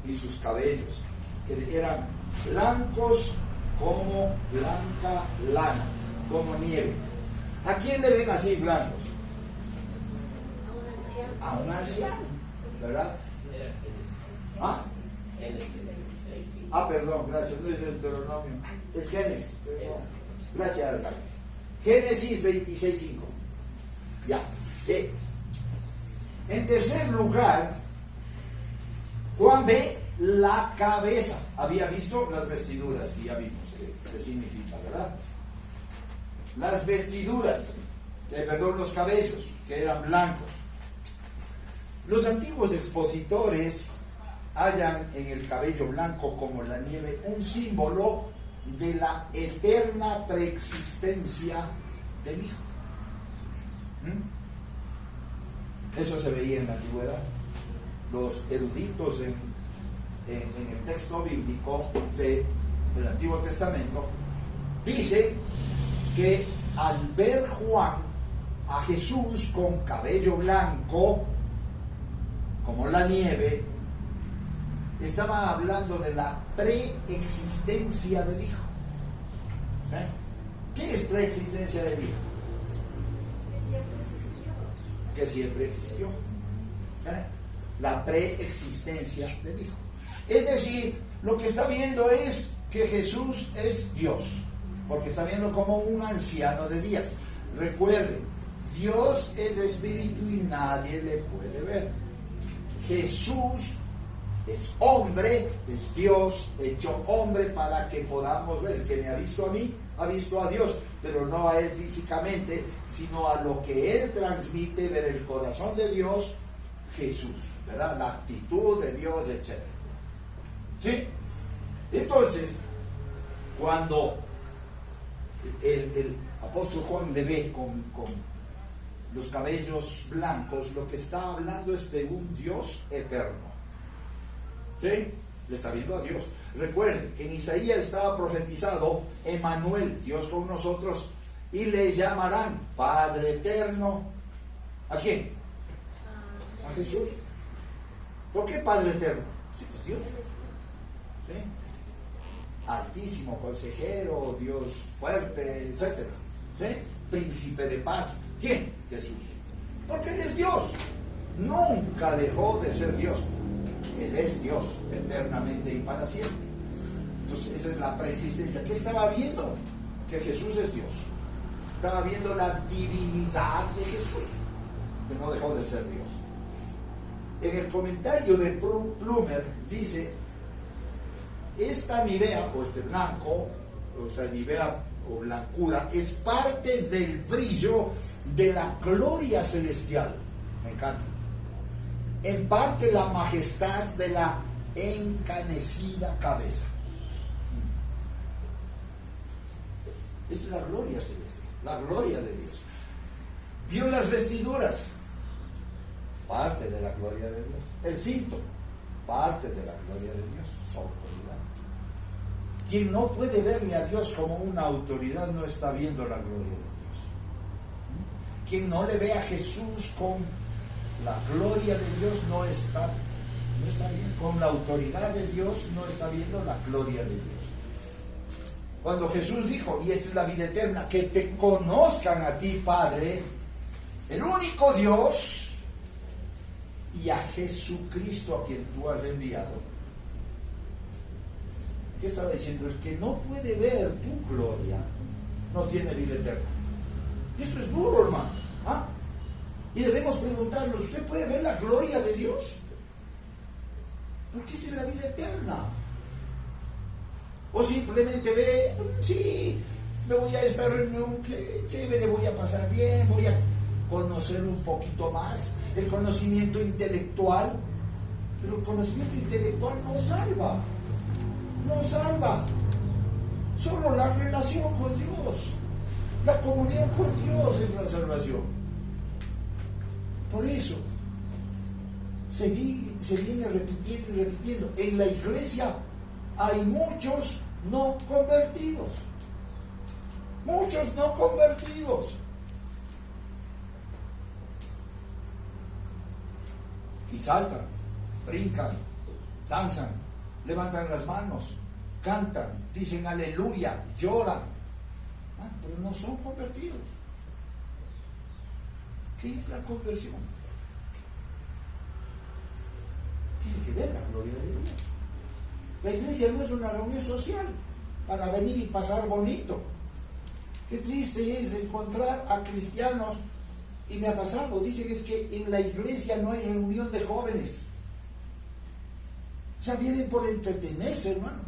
y sus cabellos, que eran blancos como blanca lana, como nieve. ¿A quién le ven así blancos? A un anciano, ¿verdad? ¿Ah? Perdón, gracias, no es Deuteronomio, es Génesis. Gracias, Alcalde. Génesis 26:5. Ya. En tercer lugar, Juan ve la cabeza. Había visto las vestiduras, y ya vimos qué significa, ¿verdad? Las vestiduras, los cabellos, que eran blancos. Los antiguos expositores hallan en el cabello blanco como la nieve un símbolo de la eterna preexistencia del Hijo. Eso se veía en la antigüedad. Los eruditos en el texto bíblico del Antiguo Testamento dice que al ver Juan a Jesús con cabello blanco como la nieve, estaba hablando de la preexistencia del Hijo. ¿Qué es preexistencia del Hijo? Que siempre existió. La preexistencia del Hijo. Es decir, lo que está viendo es que Jesús es Dios, porque está viendo como un anciano de días. Recuerden, Dios es espíritu y nadie le puede ver. Jesús es hombre, es Dios hecho hombre para que podamos ver. El que me ha visto a mí, ha visto a Dios, pero no a Él físicamente, sino a lo que Él transmite, ver el corazón de Dios, Jesús, ¿verdad? La actitud de Dios, etc. ¿Sí? Entonces, cuando el apóstol Juan le ve con los cabellos blancos, lo que está hablando es de un Dios eterno. ¿Sí? Le está viendo a Dios. Recuerden que en Isaías estaba profetizado Emmanuel, Dios con nosotros, y le llamarán Padre Eterno. ¿A quién? A Jesús. ¿Por qué Padre Eterno? Sí, pues Dios. ¿Sí? Altísimo Consejero, Dios fuerte, etc. ¿Sí? Príncipe de paz. ¿Quién? Jesús. Porque Él es Dios. Nunca dejó de ser Dios. Él es Dios eternamente y para siempre. Entonces esa es la preexistencia. ¿Qué estaba viendo? Que Jesús es Dios. Estaba viendo la divinidad de Jesús, que no dejó de ser Dios. En el comentario de Plumer dice: esta nivea, o este blanco, o sea, nivea o blancura, es parte del brillo de la gloria celestial. Me encanta. En parte la majestad de la encanecida cabeza. Esa es la gloria celestial, la gloria de Dios. Vio las vestiduras, parte de la gloria de Dios. El cinto, parte de la gloria de Dios, su autoridad. Quien no puede verle a Dios como una autoridad no está viendo la gloria de Dios. Quien no le ve a Jesús con la gloria de Dios no está bien. Con la autoridad de Dios no está viendo la gloria de Dios. Cuando Jesús dijo, y esta es la vida eterna, que te conozcan a ti, Padre, el único Dios, y a Jesucristo a quien tú has enviado. ¿Qué estaba diciendo? El que no puede ver tu gloria no tiene vida eterna. Y eso es duro, hermano. Y debemos preguntarnos, ¿usted puede ver la gloria de Dios? Porque esa es la vida eterna. O simplemente ve, sí, me voy a esta reunión, chévere, voy a pasar bien, voy a conocer un poquito más, el conocimiento intelectual. Pero el conocimiento intelectual no salva. No salva. Solo la relación con Dios, la comunión con Dios es la salvación. Por eso se viene repitiendo y repitiendo. En la iglesia hay muchos no convertidos. Muchos no convertidos. Y saltan, brincan, danzan, levantan las manos, cantan, dicen aleluya, lloran, pero no son convertidos. ¿Qué es la conversión? Tiene que ver la gloria de Dios. La iglesia no es una reunión social para venir y pasar bonito. Qué triste es encontrar a cristianos, y me ha pasado, dicen es que en la iglesia no hay reunión de jóvenes. O sea, vienen por entretenerse, hermano.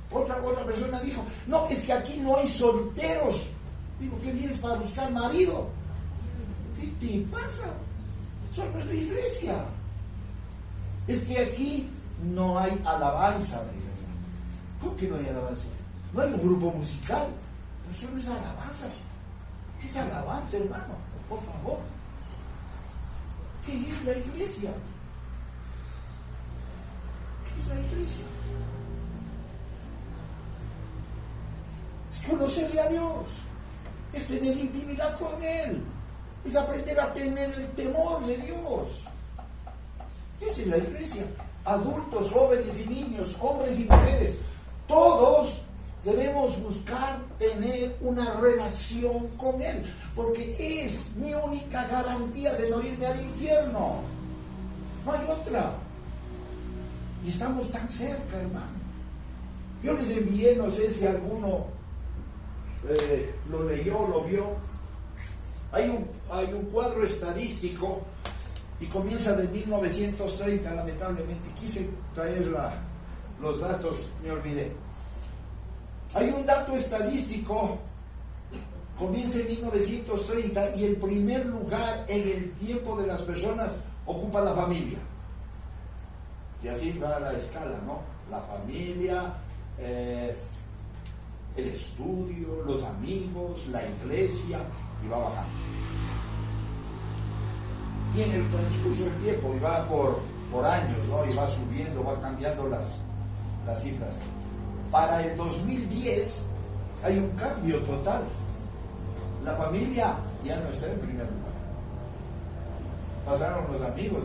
Otra persona dijo, no, es que aquí no hay solteros. Digo, ¿qué vienes para buscar marido? ¿Qué te pasa? Eso no es la iglesia. Es que aquí no hay alabanza, hermano. ¿Cómo que no hay alabanza? No hay un grupo musical. Pero eso no es alabanza. ¿Qué es alabanza, hermano? Por favor. ¿Qué es la iglesia? ¿Qué es la iglesia? Es conocerle a Dios. Es tener intimidad con Él. Es aprender a tener el temor de Dios. Esa es la iglesia. Adultos, jóvenes y niños, hombres y mujeres, todos debemos buscar tener una relación con Él, porque es mi única garantía de no irme al infierno. No hay otra. Y estamos tan cerca, hermano. Yo les envié, no sé si alguno lo leyó, lo vio. Hay un cuadro estadístico y comienza de 1930, lamentablemente. Quise traer los datos, me olvidé. Hay un dato estadístico, comienza en 1930 y el primer lugar en el tiempo de las personas ocupa la familia. Y así va la escala, ¿no? La familia, el estudio, los amigos, la iglesia, y va bajando. Y en el transcurso del tiempo, y va por años, ¿no? Y va subiendo, va cambiando las cifras. Para el 2010 hay un cambio total. La familia ya no está en primer lugar. Pasaron los amigos.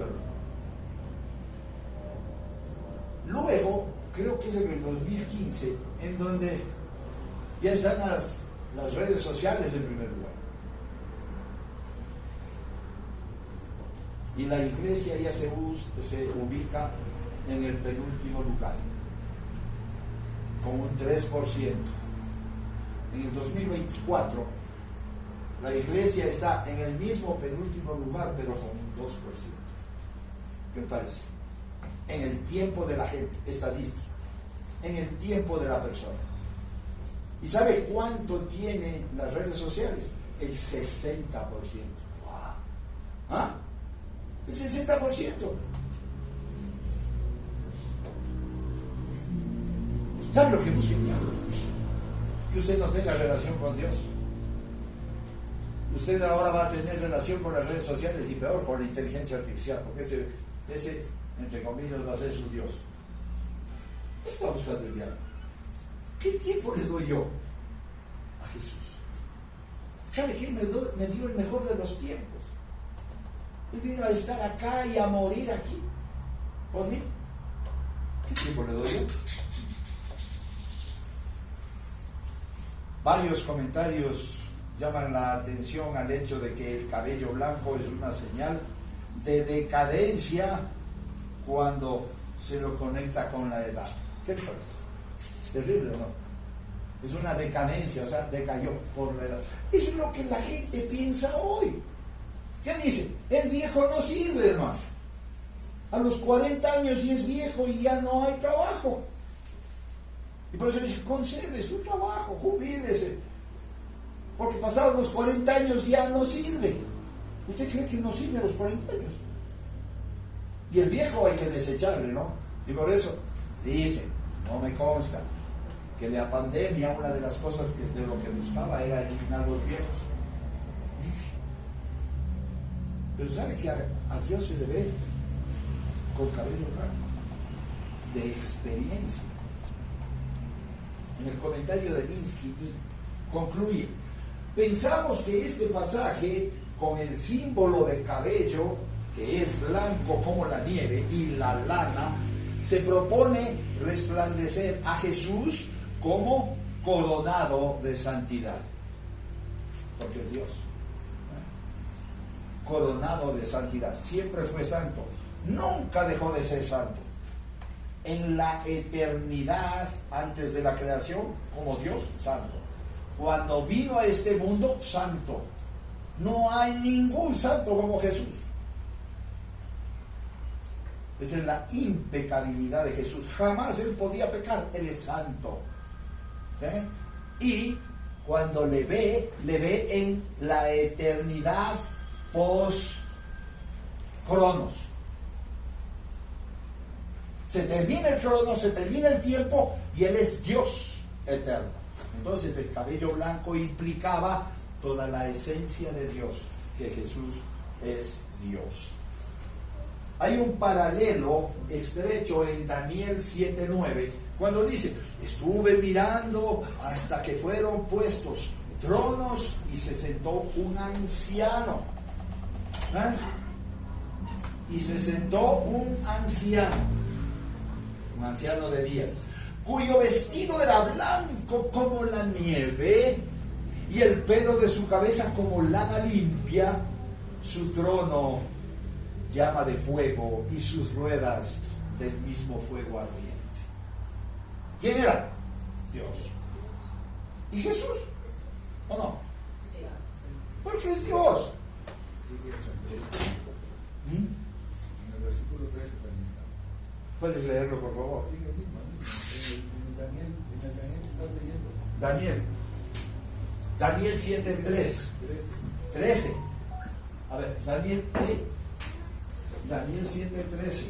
Luego, creo que es en el 2015, en donde ya están las redes sociales en primer lugar. Y la iglesia ya se ubica en el penúltimo lugar, con un 3%. En el 2024, la iglesia está en el mismo penúltimo lugar, pero con un 2%. ¿Qué parece? En el tiempo de la gente, estadística, en el tiempo de la persona. ¿Y sabe cuánto tienen las redes sociales? El 60%. ¿Ah? El 60%. ¿Sabe lo que busca el diablo? Que usted no tenga relación con Dios. Usted ahora va a tener relación con las redes sociales y peor con la inteligencia artificial, porque ese entre comillas, va a ser su Dios. ¿Qué está buscando el diablo? ¿Qué tiempo le doy yo a Jesús? ¿Sabe qué? Me dio el mejor de los tiempos. Él vino a estar acá y a morir aquí por mí. ¿Qué tiempo le doy yo? Varios comentarios llaman la atención al hecho de que el cabello blanco es una señal de decadencia cuando se lo conecta con la edad. ¿Qué te parece? Terrible, ¿no? Es una decadencia, o sea, decayó por la edad. Es lo que la gente piensa hoy. ¿Qué dice? El viejo no sirve, hermano. A los 40 años ya es viejo y ya no hay trabajo. Y por eso dice, concede su trabajo, jubílese. Porque pasados los 40 años ya no sirve. ¿Usted cree que no sirve a los 40 años? Y el viejo hay que desecharle, ¿no? Y por eso dice, no me consta, que la pandemia, una de las cosas de lo que buscaba era eliminar los viejos. Pero ¿sabe que a Dios se le ve con cabello blanco? De experiencia. En el comentario de Linsky concluye, pensamos que este pasaje con el símbolo de cabello, que es blanco como la nieve, y la lana, se propone resplandecer a Jesús como coronado de santidad, porque es Dios, coronado de santidad, siempre fue santo, nunca dejó de ser santo, en la eternidad antes de la creación, como Dios, santo, cuando vino a este mundo, santo, no hay ningún santo como Jesús. Esa es la impecabilidad de Jesús, jamás Él podía pecar, Él es santo. Y cuando le ve en la eternidad post-cronos. Se termina el cronos, se termina el tiempo y Él es Dios eterno. Entonces el cabello blanco implicaba toda la esencia de Dios, que Jesús es Dios. Hay un paralelo estrecho en Daniel 7:9, cuando dice, estuve mirando hasta que fueron puestos tronos y se sentó un anciano. Y se sentó un anciano de días, cuyo vestido era blanco como la nieve y el pelo de su cabeza como lana limpia, su trono llama de fuego y sus ruedas del mismo fuego ardiente. ¿Quién era? Dios. ¿Y Jesús? ¿O no? Porque es Dios. En el versículo 13 también está. ¿Puedes leerlo, por favor? Sí, el mismo. En Daniel estás leyendo. Daniel 7:3. 13. A ver, Daniel 7:13.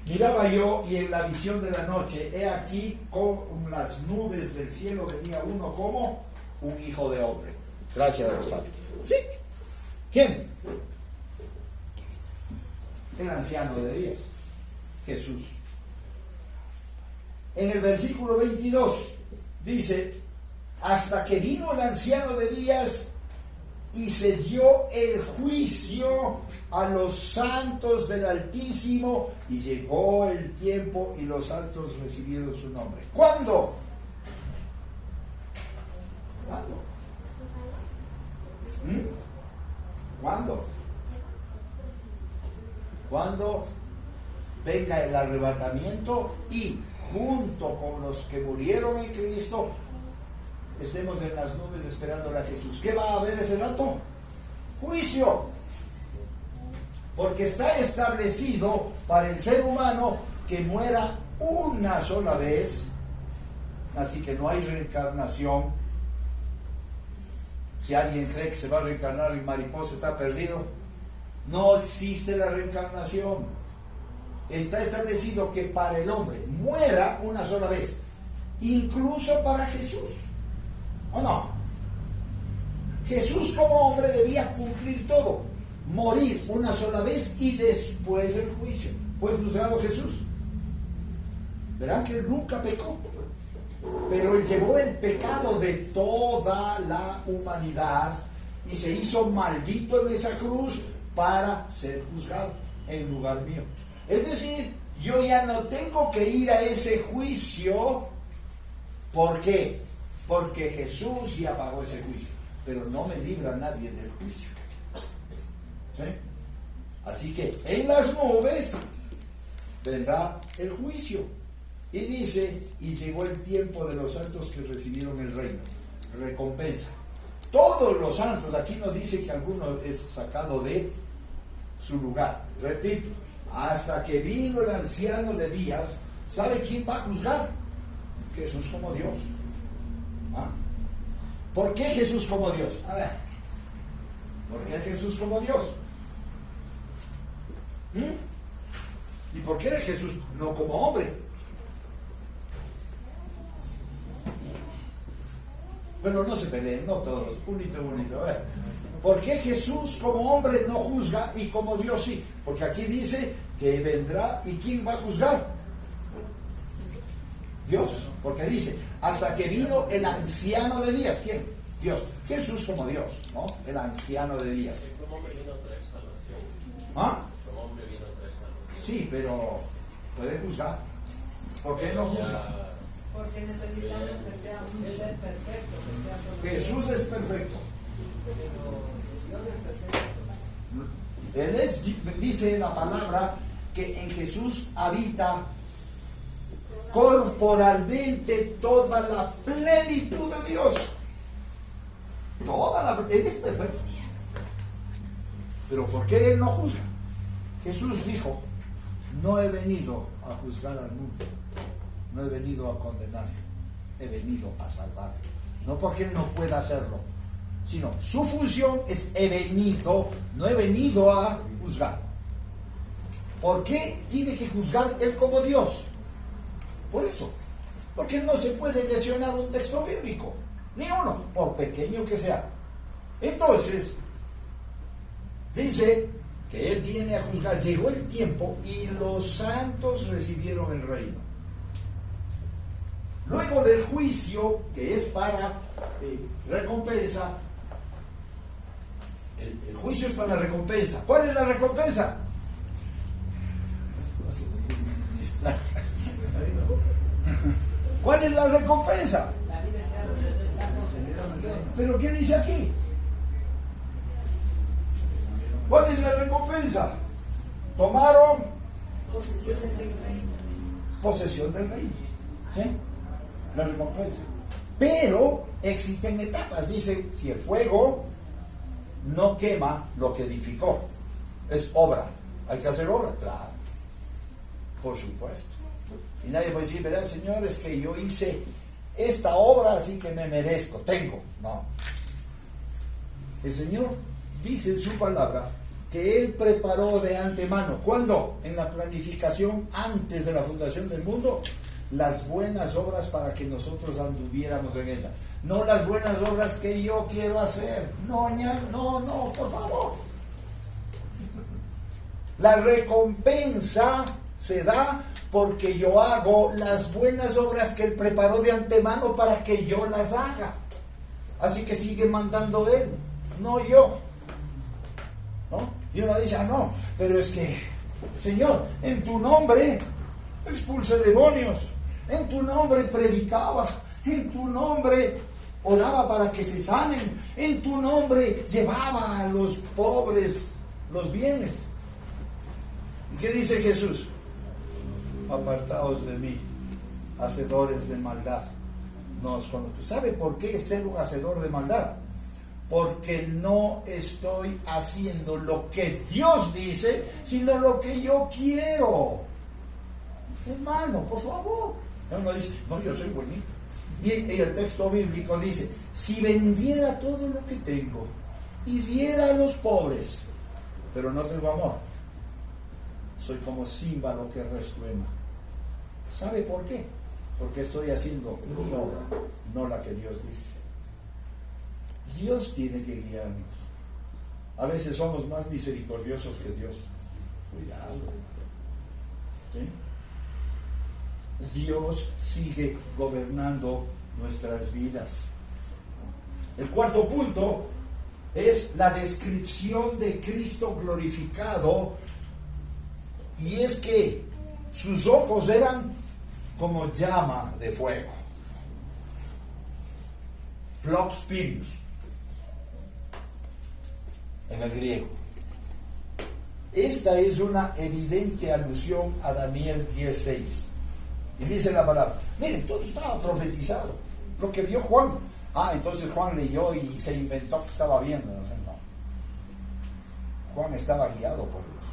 Miraba yo y en la visión de la noche, he aquí con las nubes del cielo venía uno como un hijo de hombre. Gracias a Dios, Padre. ¿Sí? ¿Quién? El anciano de días, Jesús. En el versículo 22 dice, hasta que vino el anciano de días y se dio el juicio a los santos del Altísimo, y llegó el tiempo y los santos recibieron su nombre. ¿Cuándo? ¿Cuándo? Cuando venga el arrebatamiento y junto con los que murieron en Cristo estemos en las nubes esperando a Jesús. ¿Qué va a haber ese rato? Juicio. Porque está establecido para el ser humano que muera una sola vez, así que no hay reencarnación. Si alguien cree que se va a reencarnar en mariposa, está perdido. No existe la reencarnación. Está establecido que para el hombre muera una sola vez, incluso para Jesús. ¿O no? Jesús como hombre debía cumplir todo, morir una sola vez y después el juicio. ¿Fue juzgado Jesús? Verán que él nunca pecó, pero él llevó el pecado de toda la humanidad y se hizo maldito en esa cruz para ser juzgado en lugar mío. Es decir, yo ya no tengo que ir a ese juicio. ¿Por qué? Porque Jesús ya pagó ese juicio, pero no me libra nadie del juicio. ¿Sí? Así que en las nubes vendrá el juicio. Y dice, y llegó el tiempo de los santos que recibieron el reino. Recompensa. Todos los santos, aquí no dice que alguno es sacado de su lugar. Repito, hasta que vino el anciano de días, ¿sabe quién va a juzgar? Jesús como Dios. ¿Ah? ¿Por qué Jesús como Dios? A ver, ¿por qué Jesús como Dios? ¿Y por qué Jesús no como hombre? Bueno, no se peleen, no todos, bonito. A ver, ¿por qué Jesús como hombre no juzga y como Dios sí? Porque aquí dice que vendrá, ¿y quién va a juzgar? Dios, porque dice, hasta que vino el anciano de días. ¿Quién? Dios. Jesús como Dios, ¿no? El anciano de días. Como hombre vino a traer salvación. ¿Ah? Como hombre vino a traer salvación. Sí, pero puede juzgar. ¿Por qué no juzga? Porque necesitamos que sea un ser perfecto, que sea todo. Jesús es perfecto. Pero Dios es perfecto. Él es, dice la palabra, que en Jesús habita corporalmente toda la plenitud de Dios. Él es perfecto. Pero ¿por qué Él no juzga? Jesús dijo, no he venido a juzgar al mundo, no he venido a condenar, he venido a salvar. No porque Él no pueda hacerlo, sino su función es no he venido a juzgar. ¿Por qué tiene que juzgar Él como Dios? Por eso, porque no se puede lesionar un texto bíblico, ni uno, por pequeño que sea. Entonces, dice que Él viene a juzgar, llegó el tiempo y los santos recibieron el reino. Luego del juicio, que es para recompensa, el juicio es para la recompensa. ¿Cuál es la recompensa? ¿Cuál es la recompensa? La vida está Dios. ¿Pero qué dice aquí? ¿Cuál es la recompensa? Tomaron posesión del reino. ¿Sí? La recompensa. Pero existen etapas. Dice, si el fuego no quema lo que edificó, es obra. ¿Hay que hacer obra? Claro. Por supuesto. Y nadie puede decir, verá, Señor, es que yo hice esta obra, así que me merezco, tengo. No. El Señor dice en su palabra que Él preparó de antemano. ¿Cuándo? En la planificación antes de la fundación del mundo, las buenas obras para que nosotros anduviéramos en ella. No las buenas obras que yo quiero hacer. No, por favor. La recompensa se da porque yo hago las buenas obras que Él preparó de antemano para que yo las haga. Así que sigue mandando Él, no yo. ¿No? Y uno dice, no, pero es que, Señor, en tu nombre expulsé demonios, en tu nombre predicaba, en tu nombre oraba para que se sanen, en tu nombre llevaba a los pobres los bienes. ¿Y qué dice Jesús? Apartaos de mí, hacedores de maldad. No os conozco. ¿Sabe por qué ser un hacedor de maldad? Porque no estoy haciendo lo que Dios dice, sino lo que yo quiero. Hermano, por favor. Uno dice, no, yo soy bonito. Y el texto bíblico dice, si vendiera todo lo que tengo y diera a los pobres, pero no tengo amor, soy como címbalo que resuena. ¿Sabe por qué? Porque estoy haciendo mi obra, no la que Dios dice. Dios tiene que guiarnos. A veces somos más misericordiosos que Dios. Cuidado. ¿Sí? Dios sigue gobernando nuestras vidas. El cuarto punto es la descripción de Cristo glorificado, y es que sus ojos eran como llama de fuego. Phlox Pirius en el griego. Esta es una evidente alusión a Daniel 10:6. Y dice la palabra, miren, todo estaba profetizado. Lo que vio Juan. Entonces Juan leyó y se inventó que estaba viendo. No. Juan estaba guiado por Dios.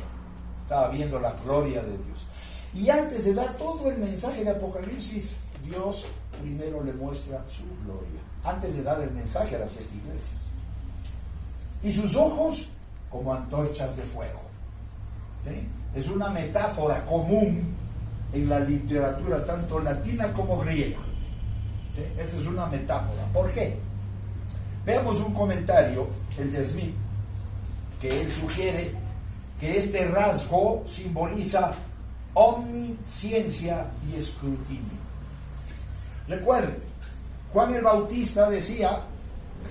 Estaba viendo la gloria de Dios. Y antes de dar todo el mensaje de Apocalipsis, Dios primero le muestra su gloria. Antes de dar el mensaje a las 7 iglesias. Y sus ojos como antorchas de fuego. ¿Sí? Es una metáfora común en la literatura, tanto latina como griega. ¿Sí? Esa es una metáfora. ¿Por qué? Veamos un comentario, el de Smith, que él sugiere que este rasgo simboliza omnisciencia y escrutinio. Recuerden, Juan el Bautista decía,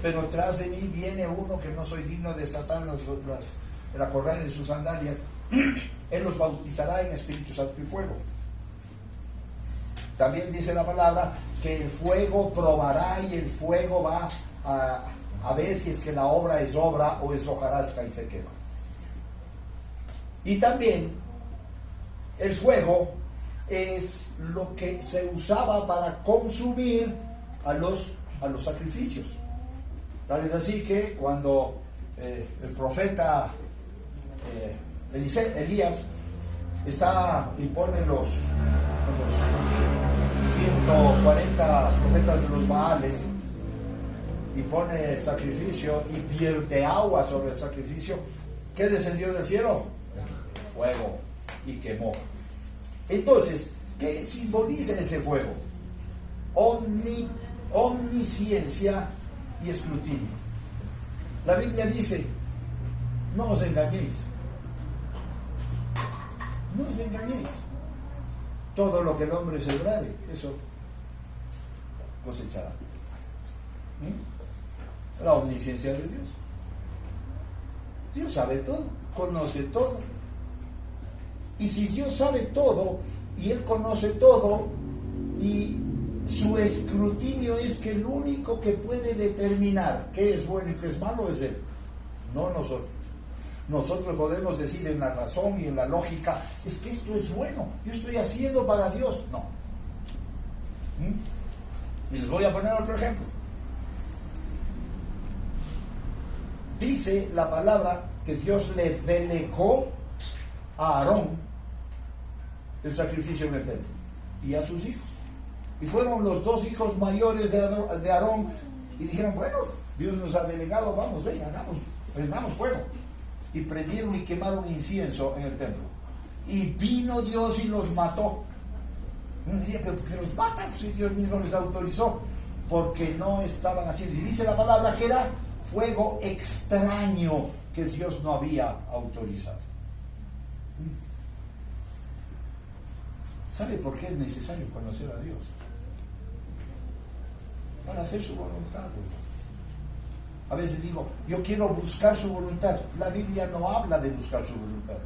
pero tras de mí viene uno que no soy digno de desatar la correa de sus sandalias. Él los bautizará en Espíritu Santo y fuego. También dice la palabra que el fuego probará y el fuego va a ver si es que la obra es obra o es hojarasca y se quema. Y también el fuego es lo que se usaba para consumir a los sacrificios. Tal es así que cuando el profeta Elías está y pone los 140 profetas de los Baales y pone el sacrificio y vierte agua sobre el sacrificio, ¿qué descendió del cielo? Fuego, y quemó. Entonces, ¿qué simboliza ese fuego? Omnisciencia y escrutinio. La Biblia dice, no os engañéis. No os engañéis. Todo lo que el hombre sembrare, eso cosechará. La omnisciencia de Dios. Dios sabe todo, conoce todo. Y si Dios sabe todo y Él conoce todo y su escrutinio es que el único que puede determinar qué es bueno y qué es malo es Él, no nosotros. Nosotros podemos decir en la razón y en la lógica, es que esto es bueno, yo estoy haciendo para Dios. No. Y les voy a poner otro ejemplo. Dice la palabra que Dios le delegó a Aarón el sacrificio en el templo y a sus hijos. Y fueron los 2 hijos mayores de Aarón y dijeron, bueno, Dios nos ha delegado, vamos, ven, prendamos fuego. Y prendieron y quemaron incienso en el templo. Y vino Dios y los mató. Uno diría, pero ¿por qué los matan? Si Dios mismo les autorizó. Porque no estaban haciendo. Y dice la palabra que era fuego extraño que Dios no había autorizado. ¿Sabe por qué es necesario conocer a Dios? Para hacer su voluntad. A veces digo, yo quiero buscar su voluntad. La Biblia no habla de buscar su voluntad.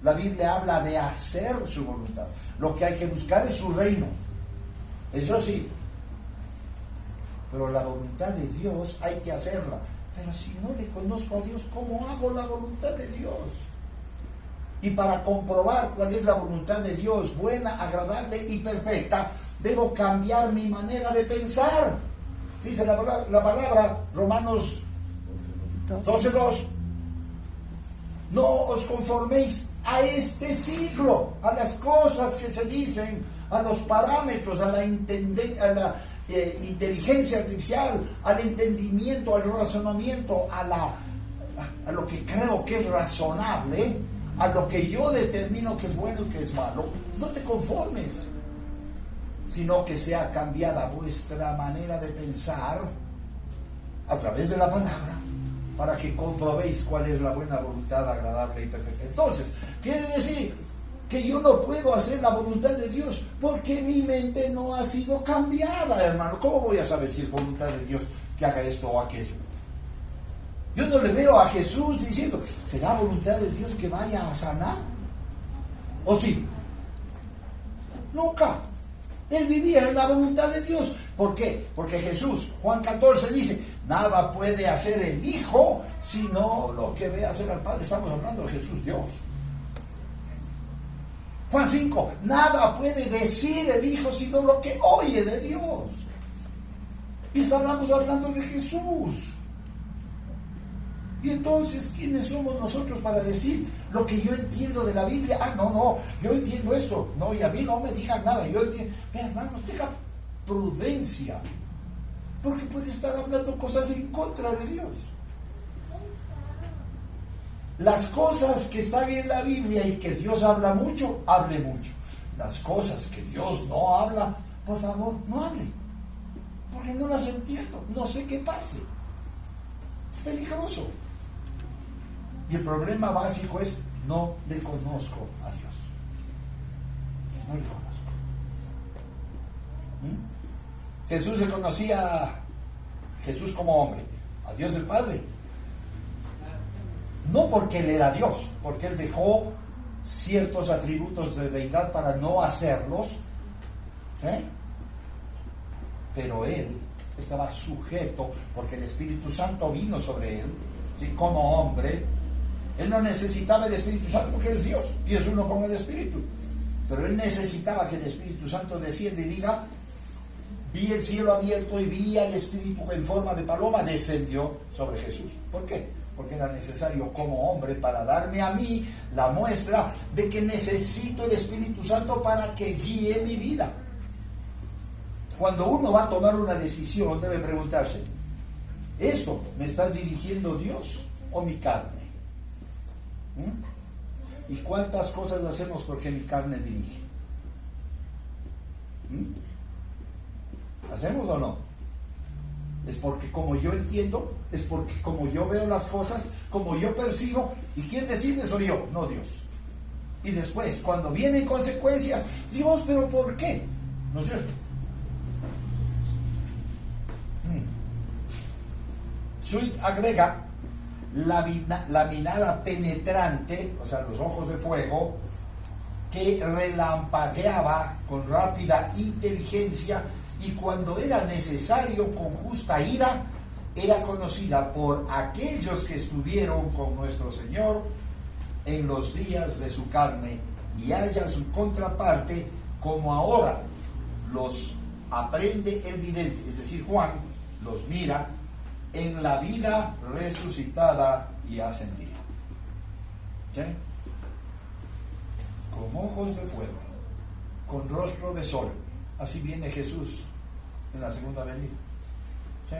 La Biblia habla de hacer su voluntad. Lo que hay que buscar es su reino. Eso sí. Pero la voluntad de Dios hay que hacerla. Pero si no le conozco a Dios, ¿cómo hago la voluntad de Dios? Y para comprobar cuál es la voluntad de Dios, buena, agradable y perfecta, debo cambiar mi manera de pensar. Dice la palabra, Romanos 12:2. No os conforméis a este siglo, a las cosas que se dicen, a los parámetros, a la inteligencia artificial, al entendimiento, al razonamiento, a lo que creo que es razonable, a lo que yo determino que es bueno y que es malo. No te conformes, sino que sea cambiada vuestra manera de pensar a través de la palabra, para que comprobéis cuál es la buena voluntad, agradable y perfecta. Entonces, quiere decir que yo no puedo hacer la voluntad de Dios porque mi mente no ha sido cambiada, hermano. ¿Cómo voy a saber si es voluntad de Dios que haga esto o aquello? Yo no le veo a Jesús diciendo, ¿será voluntad de Dios que vaya a sanar? ¿O sí? Nunca. Él vivía en la voluntad de Dios. ¿Por qué? Porque Jesús, Juan 14 dice, nada puede hacer el Hijo sino lo que ve hacer al Padre. Estamos hablando de Jesús Dios. Juan 5, nada puede decir el Hijo sino lo que oye de Dios. Y estamos hablando de Jesús. Y entonces, ¿quiénes somos nosotros para decir lo que yo entiendo de la Biblia? Ah, no, yo entiendo esto. No, y a mí no me digan nada. Yo entiendo. Pero hermano, tenga prudencia. Porque puede estar hablando cosas en contra de Dios. Las cosas que están en la Biblia y que Dios habla mucho, hable mucho. Las cosas que Dios no habla, por favor, no hable. Porque no las entiendo. No sé qué pase. Es peligroso. Y el problema básico es, no le conozco a Dios. No le conozco. Jesús le conocía a Jesús como hombre, a Dios el Padre. No porque él era Dios, porque él dejó ciertos atributos de deidad para no hacerlos, ¿sí? Pero él estaba sujeto, porque el Espíritu Santo vino sobre él, ¿sí? Como hombre. Él no necesitaba el Espíritu Santo porque es Dios y es uno con el Espíritu. Pero él necesitaba que el Espíritu Santo descienda y diga, vi el cielo abierto y vi al Espíritu en forma de paloma, descendió sobre Jesús. ¿Por qué? Porque era necesario como hombre para darme a mí la muestra de que necesito el Espíritu Santo para que guíe mi vida. Cuando uno va a tomar una decisión, debe preguntarse, ¿esto me está dirigiendo Dios o mi carne? ¿Y cuántas cosas hacemos porque mi carne dirige? ¿Hacemos o no? Es porque como yo entiendo, es porque como yo veo las cosas, como yo percibo, y quien decide soy yo, no Dios. Y después, cuando vienen consecuencias, Dios, ¿pero por qué? ¿No es cierto? Sweet agrega la mirada penetrante, o sea, los ojos de fuego, que relampagueaba con rápida inteligencia y cuando era necesario con justa ira, era conocida por aquellos que estuvieron con nuestro Señor en los días de su carne y haya su contraparte como ahora los aprende el vidente, es decir, Juan los mira en la vida resucitada y ascendida. ¿Sí? Con ojos de fuego, con rostro de sol. Así viene Jesús en la segunda venida. ¿Sí?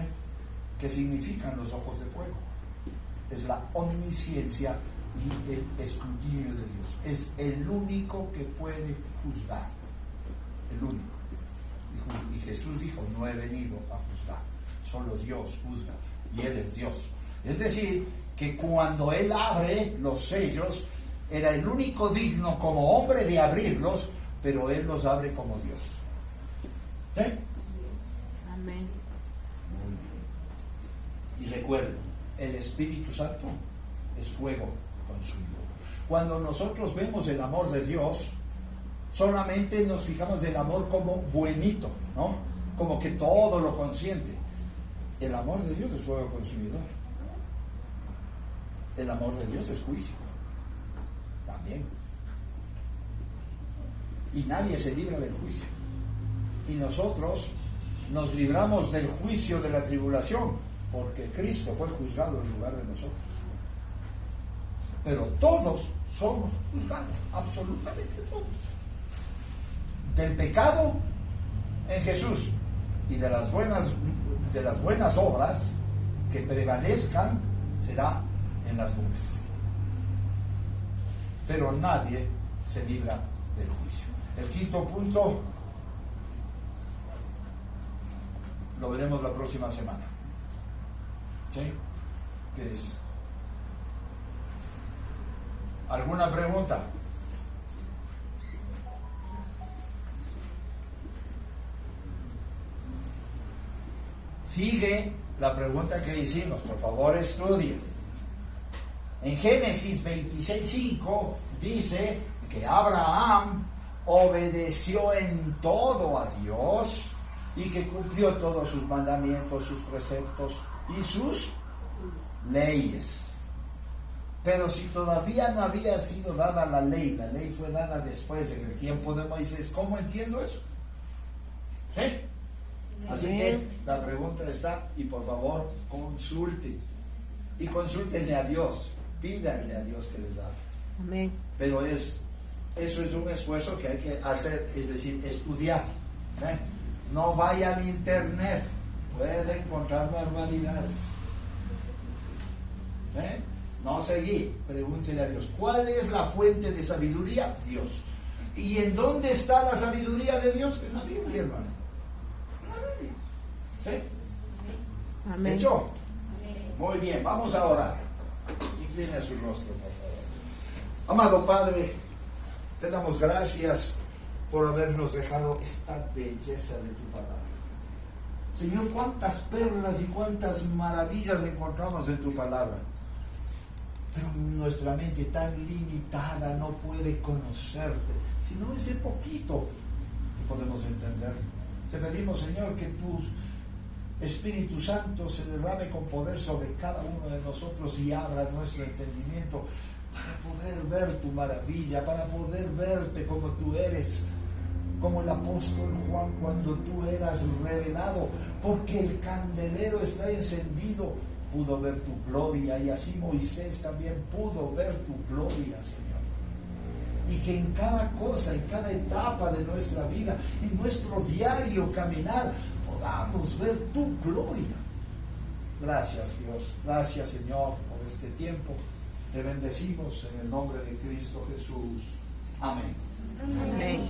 ¿Qué significan los ojos de fuego? Es la omnisciencia y el escrutinio de Dios. Es el único que puede juzgar. El único. Y Jesús dijo, no he venido a juzgar. Solo Dios juzga. Y Él es Dios. Es decir, que cuando Él abre los sellos, era el único digno como hombre de abrirlos, pero Él los abre como Dios. ¿Sí? Amén. Y recuerden, el Espíritu Santo es fuego consumido. Cuando nosotros vemos el amor de Dios, solamente nos fijamos del amor como buenito, ¿no? Como que todo lo consiente. El amor de Dios es fuego consumidor. El amor de Dios es juicio. También. Y nadie se libra del juicio. Y nosotros nos libramos del juicio de la tribulación, porque Cristo fue juzgado en lugar de nosotros. Pero todos somos juzgados, absolutamente todos. Del pecado en Jesús y de las buenas obras que prevalezcan será en las nubes. Pero nadie se libra del juicio. El quinto punto lo veremos la próxima semana. ¿Sí? ¿Qué es? ¿Alguna pregunta? Sigue la pregunta que hicimos, por favor estudien. En Génesis 26:5 dice que Abraham obedeció en todo a Dios y que cumplió todos sus mandamientos, sus preceptos y sus leyes. Pero si todavía no había sido dada la ley fue dada después, en el tiempo de Moisés, ¿cómo entiendo eso? ¿Sí? Así que la pregunta está, y por favor, consulte. Y consúltenle a Dios, pídanle a Dios que les haga. Amén. Pero eso es un esfuerzo que hay que hacer, es decir, estudiar. ¿Sí? No vaya al internet, puede encontrar barbaridades. ¿Sí? No seguí, pregúntele a Dios. ¿Cuál es la fuente de sabiduría? Dios. ¿Y en dónde está la sabiduría de Dios? En la Biblia, hermano. En la Biblia. ¿Sí? Amén. ¿Hecho? Muy bien, vamos a orar. Incline a su rostro, por favor. Amado Padre, te damos gracias por habernos dejado esta belleza de tu palabra. Señor, cuántas perlas y cuántas maravillas encontramos en tu palabra. Pero nuestra mente tan limitada no puede conocerte, sino ese poquito que podemos entender. Te pedimos, Señor, que tu Espíritu Santo se derrame con poder sobre cada uno de nosotros y abra nuestro entendimiento para poder ver tu maravilla, para poder verte como tú eres, como el apóstol Juan cuando tú eras revelado, porque el candelero está encendido, pudo ver tu gloria, y así Moisés también pudo ver tu gloria, Señor. Y que en cada cosa, en cada etapa de nuestra vida, en nuestro diario caminar, podamos ver tu gloria. Gracias, Dios. Gracias, Señor, por este tiempo. Te bendecimos en el nombre de Cristo Jesús. Amén. Amén.